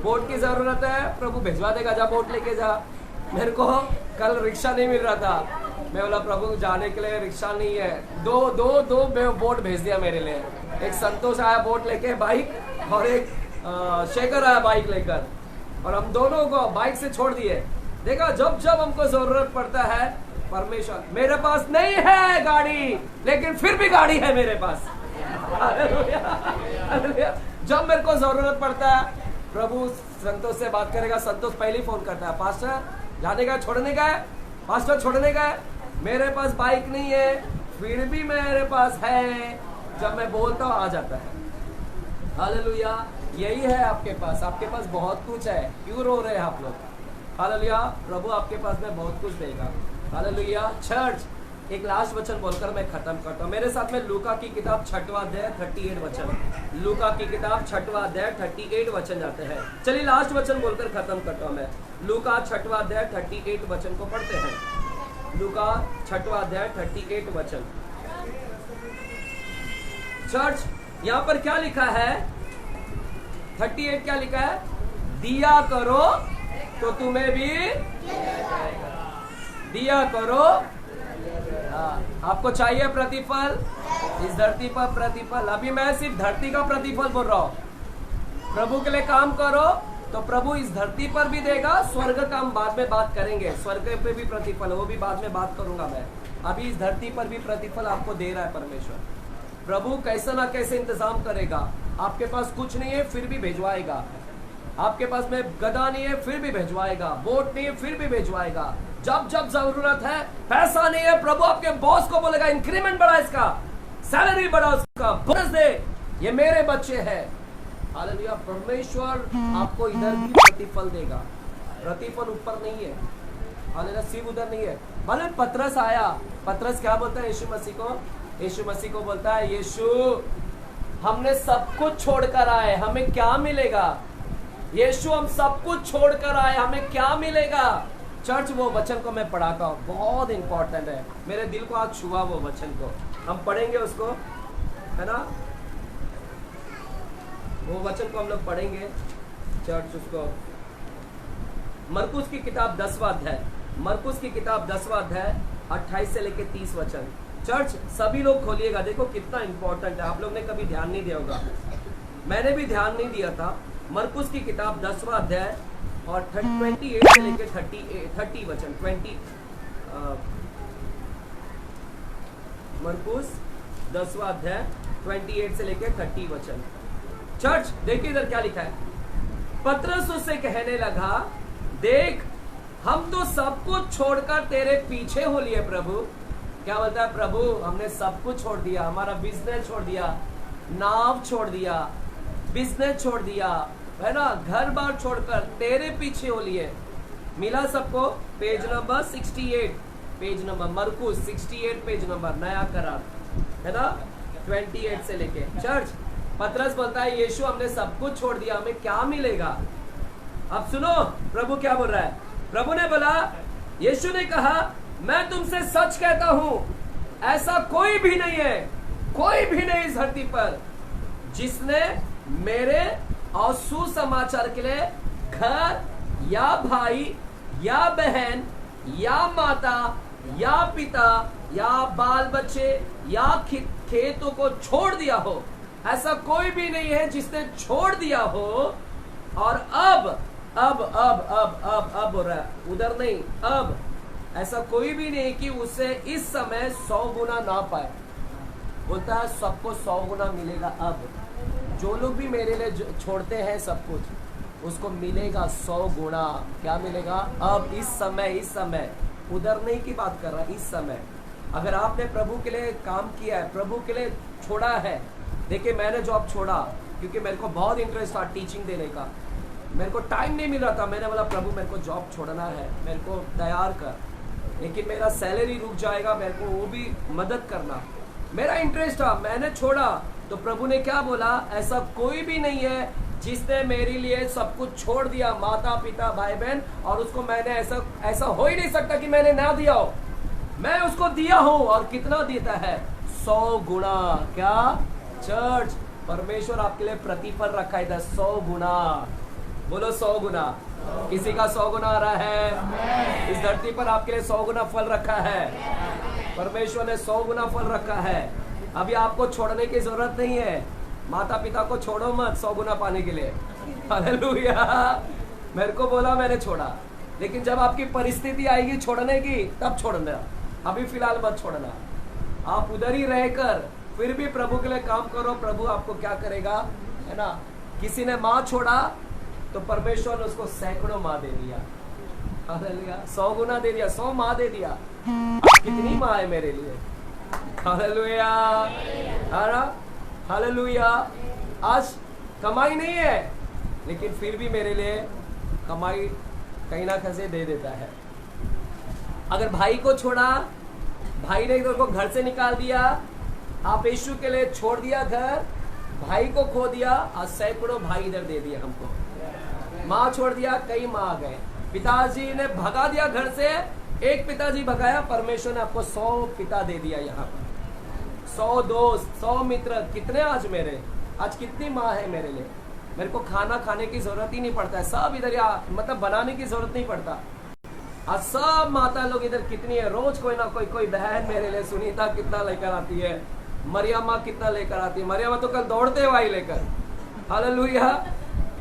बोट की जरूरत है, प्रभु भिजवा देगा, जा बोट लेके जा। मेरे को कल रिक्शा नहीं मिल रहा था, मैं बोला प्रभु जाने के लिए रिक्शा नहीं है, दो बोट भेज दिया मेरे लिए। एक संतोष आया बोट लेके बाइक, और एक शेखर आया बाइक लेकर, और हम दोनों को बाइक से छोड़ दिए। देखा, जब जब हमको जरूरत पड़ता है परमेश्वर। मेरे पास नहीं है गाड़ी, लेकिन फिर भी गाड़ी है मेरे पास। जब मेरे को जरूरत पड़ता है प्रभु संतोष से बात करेगा। संतोष पहले फोन करता है, पास्टर जाने का, छोड़ने का है, पास्टर छोड़ने का है। मेरे पास बाइक नहीं है, फिर भी मेरे पास है, जब मैं बोलता हूँ आ जाता है। हालेलुया, यही है आपके पास बहुत कुछ है। क्यों रो रहे हैं आप लोग? हालेलुया, प्रभु आपके पास में बहुत कुछ देगा। हालेलुया। चर्च, एक लास्ट वचन बोलकर मैं खत्म करता हूँ। मेरे साथ में लूका की किताब 6वां अध्याय 38 वचन। लूका की किताब 6वां अध्याय 38 वचन जाते हैं। चलिए लास्ट वचन बोलकर खत्म करता हूँ मैं। लूका 6वां अध्याय 38 वचन को पढ़ते हैं। लूका 6वां अध्याय 38 वचन। चर्च, यहाँ पर क्या लिखा है? 38 क्या लिखा है? दिया करो तो तुम्हें भी दिया करो। आपको चाहिए प्रतिफल, इस धरती पर प्रतिफल। अभी मैं सिर्फ धरती का प्रतिफल बोल रहा हूं। प्रभु के लिए काम करो तो प्रभु इस धरती पर भी देगा। स्वर्ग का हम बाद में बात करेंगे, स्वर्ग पे भी प्रतिफल, वो भी बाद में बात करूंगा मैं। अभी इस धरती पर भी प्रतिफल आपको दे रहा है परमेश्वर। प्रभु कैसे ना कैसे इंतजाम करेगा। आपके पास कुछ नहीं है फिर भी भेजवाएगा। आपके पास में गदा नहीं है फिर भी भेजवाएगा। बोट नहीं है फिर भी भेजवाएगा। जब जब जरूरत है, पैसा नहीं है, प्रभु आपके बॉस को बोलेगा इंक्रीमेंट बढ़ा, इसका सैलरी बढ़ा, उसका बोनस दे, ये मेरे बच्चे हैं। हालेलुया। परमेश्वर आपको इधर भी प्रतिफल देगा। प्रतिफल ऊपर नहीं है, हालेलुया, सिर्फ उधर नहीं है। मालूम पतरस आया, पतरस क्या बोलता है यीशु मसीह को? यीशु मसीह को बोलता है, यीशु हमने सब कुछ छोड़कर आए, हमें क्या मिलेगा? यीशु हम सब कुछ छोड़कर आए, हमें क्या मिलेगा? चर्च, वो वचन को मैं पढ़ाता हूँ, बहुत इंपॉर्टेंट है। मेरे दिल को आज छुआ वो वचन को। हम पढ़ेंगे उसको, है ना? वो वचन को हम लोग पढ़ेंगे चर्च। उसको मरकुस की किताब 10वां अध्याय, मरकुस की किताब 10वां अध्याय 28 से लेके 30 वचन। चर्च, सभी लोग खोलिएगा, देखो कितना इंपॉर्टेंट है। आप लोग ने कभी ध्यान नहीं दिया होगा, मैंने भी ध्यान नहीं दिया था। मरकुस की किताब 10वां अध्याय और 28 से लेके 30 वचन। मरकुस 10वां अध्याय 28 से लेके 30 वचन। चर्च, देखिए इधर क्या लिखा है। पतरस उससे कहने लगा, देख हम तो सब कुछ छोड़कर तेरे पीछे हो लिए प्रभु। क्या बोलता है प्रभु? हमने सब कुछ छोड़ दिया, हमारा बिजनेस छोड़ दिया, नाव छोड़ दिया, बिजनेस छोड़ दिया, है ना, घर बार छोड़कर तेरे पीछे हो लिए। मिला सबको? पेज नंबर 68, पेज नंबर मरकुस 68 पेज नंबर, नया करार, है ना, 28 से लेके। चर्च, पतरस बोलता है यीशु हमने सब कुछ छोड़ दिया, हमें क्या मिलेगा? अब सुनो प्रभु क्या बोल रहा है। प्रभु ने बोला, यीशु ने कहा, मैं तुमसे सच कहता हूं, ऐसा कोई भी नहीं है, कोई भी नहीं इस धरती पर जिसने मेरे और सुसमाचार के लिए घर या भाई या बहन या माता या पिता या बाल बच्चे या खेतों को छोड़ दिया हो। ऐसा कोई भी नहीं है जिसने छोड़ दिया हो और अब हो रहा है, उधर नहीं, अब ऐसा कोई भी नहीं कि उसे इस समय 100 गुना ना पाए। बोलता है सबको 100 गुना मिलेगा। अब जो लोग भी मेरे लिए छोड़ते हैं सब कुछ, उसको मिलेगा 100 गुना। क्या मिलेगा? अब इस समय, उधर नहीं की बात कर रहा, इस समय। अगर आपने प्रभु के लिए काम किया है, प्रभु के लिए छोड़ा है। देखिए मैंने जॉब छोड़ा क्योंकि मेरे को बहुत इंटरेस्ट था टीचिंग देने का, मेरे को टाइम नहीं मिल रहा था। मैंने बोला प्रभु मेरे को जॉब छोड़ना है, मेरे को तैयार कर, लेकिन मेरा सैलरी रुक जाएगा, मेरे को वो भी मदद करना, मेरा इंटरेस्ट था, मैंने छोड़ा। तो प्रभु ने क्या बोला? ऐसा कोई भी नहीं है जिसने मेरे लिए सब कुछ छोड़ दिया, माता पिता भाई बहन, और उसको मैंने ऐसा हो ही नहीं सकता कि मैंने ना दिया हो। मैं उसको दिया हूं, और कितना देता है? 100 गुना। क्या चर्च? परमेश्वर आपके लिए प्रतिफल रखा है 100 गुना। बोलो 100 गुना। किसी का 100 गुना आ रहा है? इस धरती पर आपके लिए 100 गुना फल रखा है। परमेश्वर ने 100 गुना फल रखा है। अभी आपको छोड़ने की जरूरत नहीं है। माता पिता को छोड़ो मत 100 गुना पाने के लिए। हालेलुया। मेरे को बोला, मैंने छोड़ा, लेकिन जब आपकी परिस्थिति आएगी छोड़ने की, तब छोड़ना। अभी फिलहाल मत छोड़ना। आप उधर ही रहकर फिर भी प्रभु के लिए काम करो। प्रभु आपको क्या करेगा, है ना? किसी ने माँ छोड़ा तो परमेश्वर ने उसको सैकड़ों माँ दे दिया। हालेलुया। 100 गुना दे दिया, 100 माँ दे दिया। कितनी माँ है मेरे लिए, हालेलुया, हालेलुया। आज कमाई नहीं है, लेकिन फिर भी मेरे लिए कमाई कहीं ना कहीं दे देता है। अगर भाई को छोड़ा, भाई ने को घर से निकाल दिया, आप यीशु के लिए छोड़ दिया घर, भाई को खो दिया, आज सैकड़ों भाई इधर दे दिया हमको। माँ छोड़ दिया, कई माँ आ गए। पिताजी ने भगा दिया घर से, एक पिताजी भगाया, परमेश्वर ने आपको 100 पिता दे दिया। यहाँ पर 100 दोस्त, 100 मित्र, कितने आज मेरे, आज कितनी माँ है मेरे लिए। मेरे को खाना खाने की जरूरत ही नहीं पड़ता है, सब इधर मतलब बनाने की जरूरत नहीं पड़ता। आज सब माता लोग इधर कितनी है, रोज कोई ना कोई बहन मेरे लिए, सुनीता कितना लेकर आती है, मरियमा कितना लेकर आती है। मरियमा तो कल दौड़ते हुए आई लेकर। हालेलुया।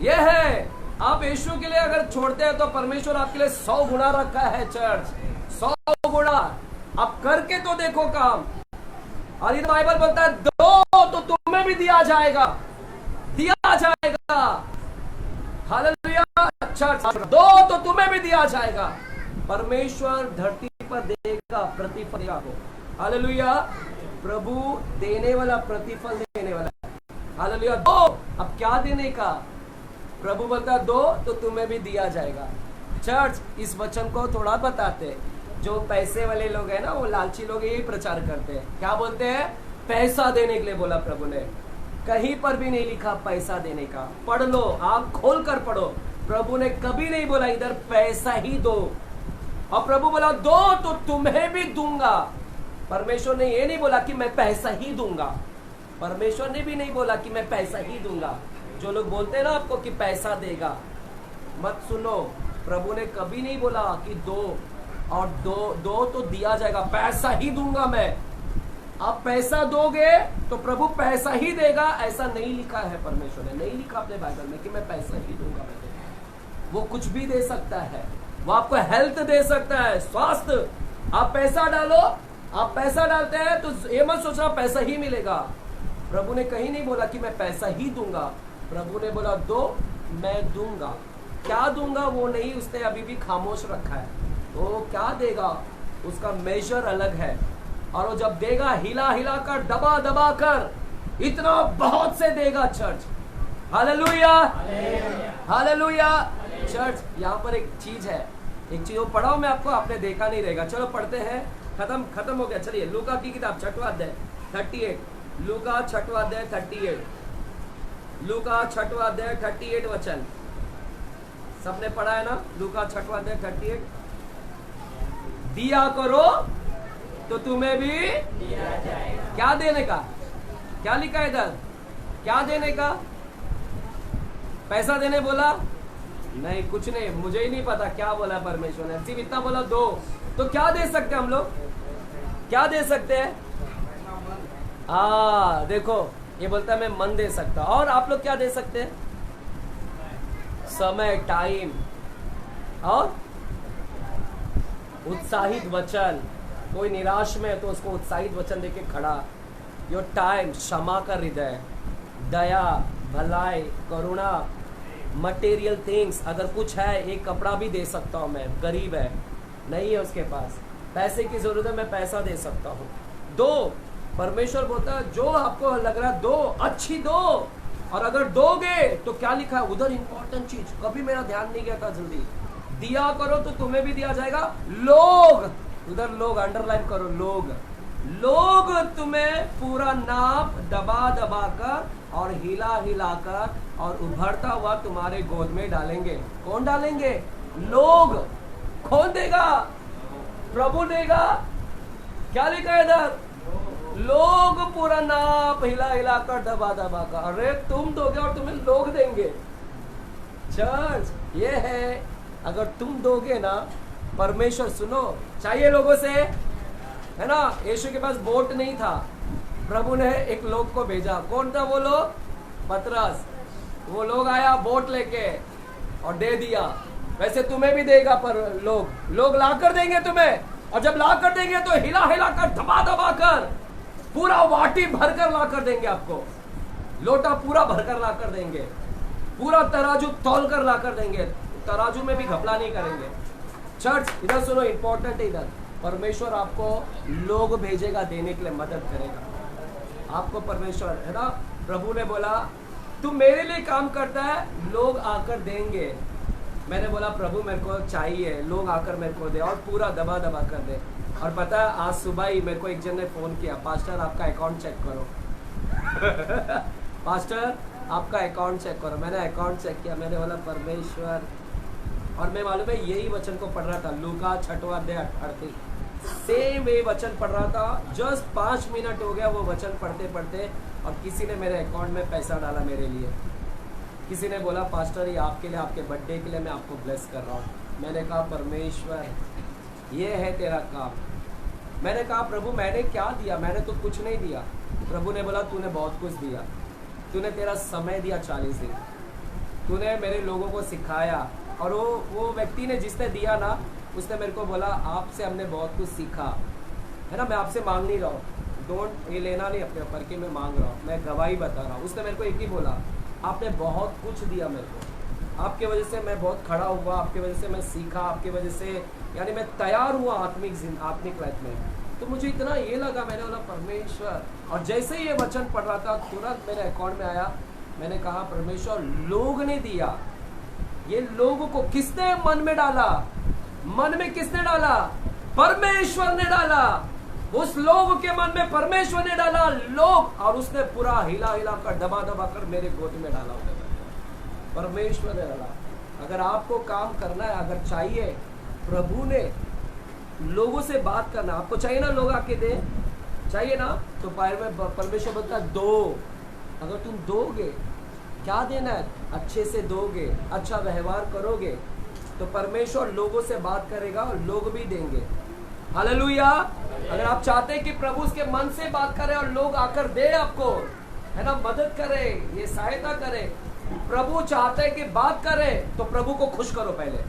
ये है, आप यीशु के लिए अगर छोड़ते हैं तो परमेश्वर आपके लिए 100 गुना रखा है चर्च, 100 गुना। आप करके तो देखो काम। और ये बाइबल बोलता है दो तो तुम्हें भी दिया जाएगा, दिया जाएगा। हालेलुया। चर्च, दो तो तुम्हें भी दिया जाएगा। परमेश्वर धरती पर देगा प्रतिफल देगा को। हालेलुया। प्रभु देने वाला, प्रतिफल देने वाला। हालेलुया। दो, अब क्या देने का? प्रभु बोलता दो तो तुम्हें भी दिया जाएगा। चर्च, इस वचन को थोड़ा बताते। जो पैसे वाले लोग हैं ना, वो लालची लोग यही प्रचार करते हैं। क्या बोलते हैं? पैसा देने के लिए बोला प्रभु ने। कहीं पर भी नहीं लिखा पैसा देने का। पढ़ लो, आंख खोल कर पढ़ो। प्रभु ने कभी नहीं बोला इधर पैसा ही दो। और प्रभु बोला दो तो तुम्हें भी दूंगा। परमेश्वर ने ये नहीं बोला कि मैं पैसा ही दूंगा। परमेश्वर ने भी नहीं बोला कि मैं पैसा ही दूंगा। जो लोग बोलते हैं ना आपको कि पैसा देगा, मत सुनो। प्रभु ने कभी नहीं बोला कि दो, और दो तो दिया जाएगा, पैसा ही दूंगा मैं। आप पैसा दोगे तो प्रभु पैसा ही देगा, ऐसा नहीं लिखा है। परमेश्वर ने नहीं लिखा अपने बाइबल में कि मैं पैसा ही दूंगा। मैं वो कुछ भी दे सकता है। वो आपको हेल्थ दे सकता है, स्वास्थ्य। आप पैसा डालो, आप पैसा डालते हैं तो ये मत सोचना पैसा ही मिलेगा। प्रभु ने कहीं नहीं बोला कि मैं पैसा ही दूंगा। प्रभु ने बोला दो, मैं दूंगा। क्या दूंगा वो नहीं, उसने अभी भी खामोश रखा है। वो क्या देगा उसका मेजर अलग है। और वो जब देगा, हिला हिला कर, दबा दबा कर, इतना बहुत से देगा चर्च। Hallelujah, hallelujah. चर्च, यहाँ पर एक चीज है, एक चीज वो पढ़ाओ मैं आपको, आपने देखा नहीं रहेगा। चलो पढ़ते हैं। खत्म हो गया। चलिए लूका की किताब 6वां अध्याय 38। लूका 6वां अध्याय 38। लूका 6वां अध्याय 38 वचन सबने पढ़ा है ना? लूका 6वां अध्याय 38। दिया करो तो तुम्हें भी दिया जाएगा। क्या देने का? क्या लिखा है इधर? क्या देने का? पैसा देने बोला? नहीं, कुछ नहीं, मुझे ही नहीं पता क्या बोला परमेश्वर ने। सिर्फ इतना बोला दो। तो क्या दे सकते हैं हम लोग? क्या दे सकते हैं? देखो, ये बोलता है मैं मन दे सकता। और आप लोग क्या दे सकते हैं? समय, टाइम और उत्साहित वचन। कोई निराश में है तो उसको उत्साहित वचन देके खड़ा। योर टाइम, क्षमा का हृदय, दया, भलाई, करुणा, मटेरियल थिंग्स। अगर कुछ है, एक कपड़ा भी दे सकता हूँ मैं। गरीब है, नहीं है उसके पास, पैसे की जरूरत है, मैं पैसा दे सकता हूँ। दो। परमेश्वर बोलता है जो आपको लग रहा है दो, अच्छी दो। और अगर दोगे तो क्या लिखा है उधर? इंपॉर्टेंट चीज, कभी मेरा ध्यान नहीं गया था जल्दी। दिया करो तो तुम्हें भी दिया जाएगा। लोग, उधर लोग अंडरलाइन करो, लोग तुम्हें पूरा नाप दबा दबा कर और हिला हिला कर और उभरता हुआ तुम्हारे गोद में डालेंगे। कौन डालेंगे? लोग। कौन देगा? प्रभु देगा। क्या लिखा है इधर? लोग पूरा नाप हिला हिला कर, दबा दबा कर। अरे तुम दोगे और तुम्हें लोग देंगे। चर्च, ये है, अगर तुम दोगे ना, परमेश्वर सुनो, चाहिए लोगों से, है ना? यीशु के पास बोट नहीं था, प्रभु ने एक लोग को भेजा। कौन था वो लोग? पतरस। वो लोग आया बोट लेके और दे दिया। वैसे तुम्हें भी देगा, पर लोग ला कर देंगे तुम्हें। और जब ला कर देंगे तो हिला हिला कर, दबा दबा कर, पूरा वाटी भरकर ला कर देंगे आपको। लोटा पूरा भरकर ला कर देंगे, पूरा तराजू तौल कर ला कर देंगे। तराजू में भी घपला नहीं करेंगे। चर्च, इधर सुनो, इंपॉर्टेंट है इधर। परमेश्वर आपको लोग भेजेगा देने के लिए, मदद करेगा आपको परमेश्वर, है ना। प्रभु ने बोला तू मेरे लिए काम करता है, लोग आकर देंगे। मैंने बोला प्रभु मेरे को चाहिए, लोग आकर मेरे को दे और पूरा दबा दबा कर दे। और पता है आज सुबह ही मेरे को एक जन ने फ़ोन किया, पास्टर आपका अकाउंट चेक करो पास्टर आपका अकाउंट चेक करो। मैंने अकाउंट चेक किया, मैंने बोला परमेश्वर, और मैं मालूम है यही वचन को पढ़ रहा था, लूका 6वां अध्याय 38, सेम ये वचन पढ़ रहा था। जस्ट 5 मिनट हो गया वो वचन पढ़ते पढ़ते, और किसी ने मेरे अकाउंट में पैसा डाला मेरे लिए। किसी ने बोला पास्टर ये आपके लिए, आपके बर्थडे के लिए मैं आपको ब्लेस कर रहा हूँ। मैंने कहा परमेश्वर ये है तेरा काम। मैंने कहा प्रभु मैंने क्या दिया, मैंने तो कुछ नहीं दिया। प्रभु ने बोला तूने बहुत कुछ दिया, तूने तेरा समय दिया 40 दिन, तूने मेरे लोगों को सिखाया। और वो व्यक्ति ने जिसने दिया ना, उसने मेरे को बोला आपसे हमने बहुत कुछ सीखा, है ना। मैं आपसे मांग नहीं रहा हूँ, डोंट ये लेना नहीं अपने ऊपर कि मैं मांग रहा हूँ, मैं गवाही बता रहा हूँ। उसने मेरे को एक ही बोला आपने बहुत कुछ दिया मेरे को, आपके वजह से मैं बहुत खड़ा हुआ, आपके वजह से मैं सीखा, आपके वजह से यानी मैं तैयार हुआ आत्मिक लाइफ में। तो मुझे इतना ये लगा, मैंने बोला परमेश्वर, और जैसे ही ये वचन पढ़ रहा था तुरंत मेरे अकाउंट में आया। मैंने कहा परमेश्वर लोग ने दिया, ये लोगों को किसने मन में डाला, मन में किसने डाला, परमेश्वर ने डाला। उस लोग के मन में परमेश्वर ने डाला लोग, और उसने पूरा हिला हिला कर दबा दबा कर मेरे गोद में डाला, परमेश्वर ने डाला। अगर आपको काम करना है, अगर चाहिए, प्रभु ने लोगों से बात करना, आपको चाहिए ना लोग आके दे, चाहिए ना, तो परमेश्वर बोलता दो। अगर तुम दोगे, क्या देना है, अच्छे से दोगे, अच्छा व्यवहार करोगे, तो परमेश्वर लोगों से बात करेगा और लोग भी देंगे। हालेलुया। अगर आप चाहते हैं कि प्रभु उसके मन से बात करे और लोग आकर दे आपको, है ना, मदद करे, ये सहायता करे, प्रभु चाहते हैं कि बात करे, तो प्रभु को खुश करो पहले।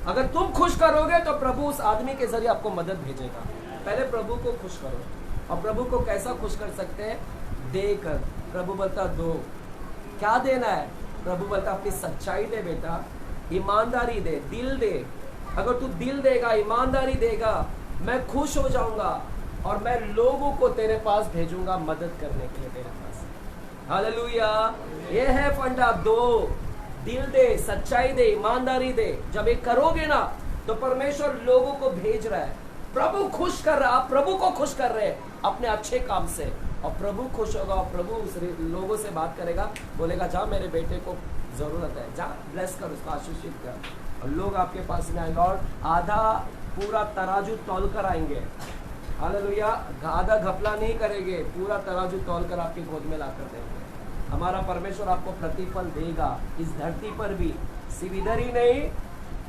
अगर तुम खुश करोगे तो प्रभु उस आदमी के जरिए आपको मदद भेजेगा। पहले प्रभु को खुश करो। और प्रभु को कैसा खुश कर सकते हैं, देकर। प्रभु बोलता दो, क्या देना है, प्रभु बोलता अपनी सच्चाई दे बेटा, ईमानदारी दे, दिल दे। अगर तू दिल देगा, ईमानदारी देगा, मैं खुश हो जाऊंगा और मैं लोगों को तेरे पास भेजूंगा मदद करने के लिए तेरे पास। हालेलुया। ये है फंडा, दो, दिल दे, सच्चाई दे, ईमानदारी दे। जब ये करोगे ना, तो परमेश्वर लोगों को भेज रहा है, प्रभु खुश कर रहा है, आप प्रभु को खुश कर रहे हैं अपने अच्छे काम से, और प्रभु खुश होगा और प्रभु उस लोगों से बात करेगा, बोलेगा जा मेरे बेटे को जरूरत है, जा ब्लेस कर, उसको आशीषित कर, और लोग आपके पास में आएंगे और आधा पूरा तराजू तौल कर आएंगे। हालेलुया। आधा घपला नहीं करेंगे, पूरा तराजू तौल कर आपके गोद में ला कर देंगे। हमारा परमेश्वर आपको प्रतिफल देगा इस धरती पर भी, सिर्फ इधर ही नहीं,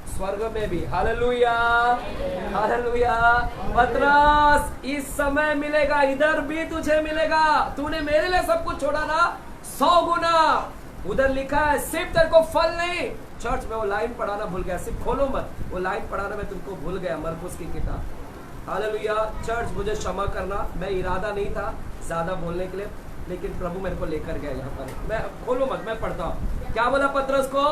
स्वर्ग में भी। Hallelujah, hallelujah. पतरस इस समय मिलेगा, इधर भी तुझे मिलेगा। तूने मेरे लिए सब कुछ छोड़ा ना, 100 गुना। उधर लिखा है सिर्फ तेरे को फल नहीं। चर्च में वो लाइन पढ़ाना भूल गया, सिर्फ खोलो मत, वो लाइन पढ़ाना मैं तुमको भूल गया, मरकुस की किताब। हालेलुया। चर्च मुझे क्षमा करना, मैं इरादा नहीं था ज्यादा बोलने के लिए, लेकिन प्रभु मेरे को लेकर गया यहाँ पर। मैं खोलो मत, मैं पढ़ता हूँ। क्या बोला पतरस को,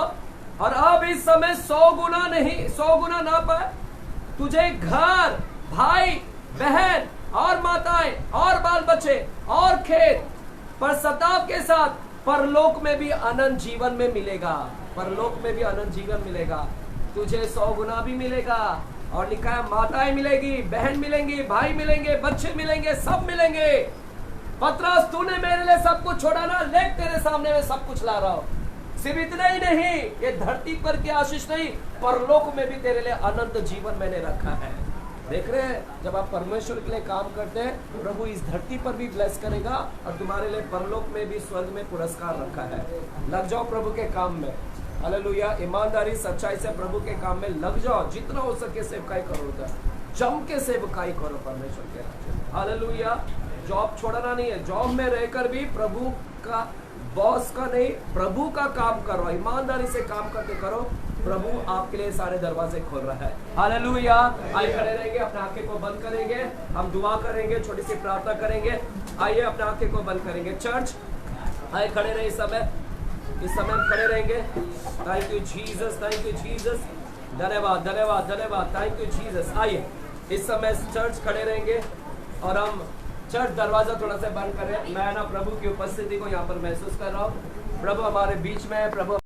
और अब इस समय 100 गुना नहीं, 100 गुना ना पाए, तुझे घर, भाई बहन और माताएं और बाल बच्चे और खेत पर सताव के साथ परलोक में भी अनंत जीवन में मिलेगा। परलोक में भी अनंत जीवन मिलेगा, तुझे 100 गुना भी मिलेगा। और लिखा है माताएं मिलेगी, बहन मिलेंगी, भाई मिलेंगे, बच्चे मिलेंगे, सब मिलेंगे। पतरस तूने मेरे लिए सब कुछ छोड़ा ना, ले तेरे सामने में सब कुछ ला रहा हूं। सिर्फ इतना ही नहीं, ये धरती पर की आशीष नहीं, परलोक में भी तेरे लिए अनंत जीवन मैंने रखा है। देख रहे हैं, जब आप परमेश्वर के लिए काम करते हैं, प्रभु इस धरती पर भी ब्लेस करेगा और तुम्हारे लिए परलोक में भी स्वर्ग में पुरस्कार रखा है। लग जाओ प्रभु के काम में। हालेलुया। ईमानदारी सच्चाई से प्रभु के काम में लग जाओ, जितना हो सके सेवकाई करो, उधर जम के सेवकाई करो परमेश्वर के राज्य में। हालेलुया। जॉब छोड़ना नहीं है, जॉब में रहकर भी प्रभु का, बॉस का नहीं, प्रभु का काम करो, ईमानदारी से काम करके करो, प्रभु आपके लिए सारे दरवाजे खोल रहा है। हालेलुया। आइए खड़े रहेंगे, अपने आंखें को बंद करेंगे, हम दुआ करेंगे, छोटी सी प्रार्थना करेंगे। आइए अपने आंखें को बंद करेंगे। चर्च आइए खड़े रहे, इस समय हम खड़े रहेंगे। Thank you Jesus, thank you Jesus, धन्यवाद धन्यवाद धन्यवाद, थैंक यू जीसस। आइए इस समय चर्च खड़े रहेंगे और हम चर्च दरवाज़ा थोड़ा सा बंद करें। मैं ना प्रभु की उपस्थिति को यहाँ पर महसूस कर रहा हूँ। प्रभु हमारे बीच में है। प्रभु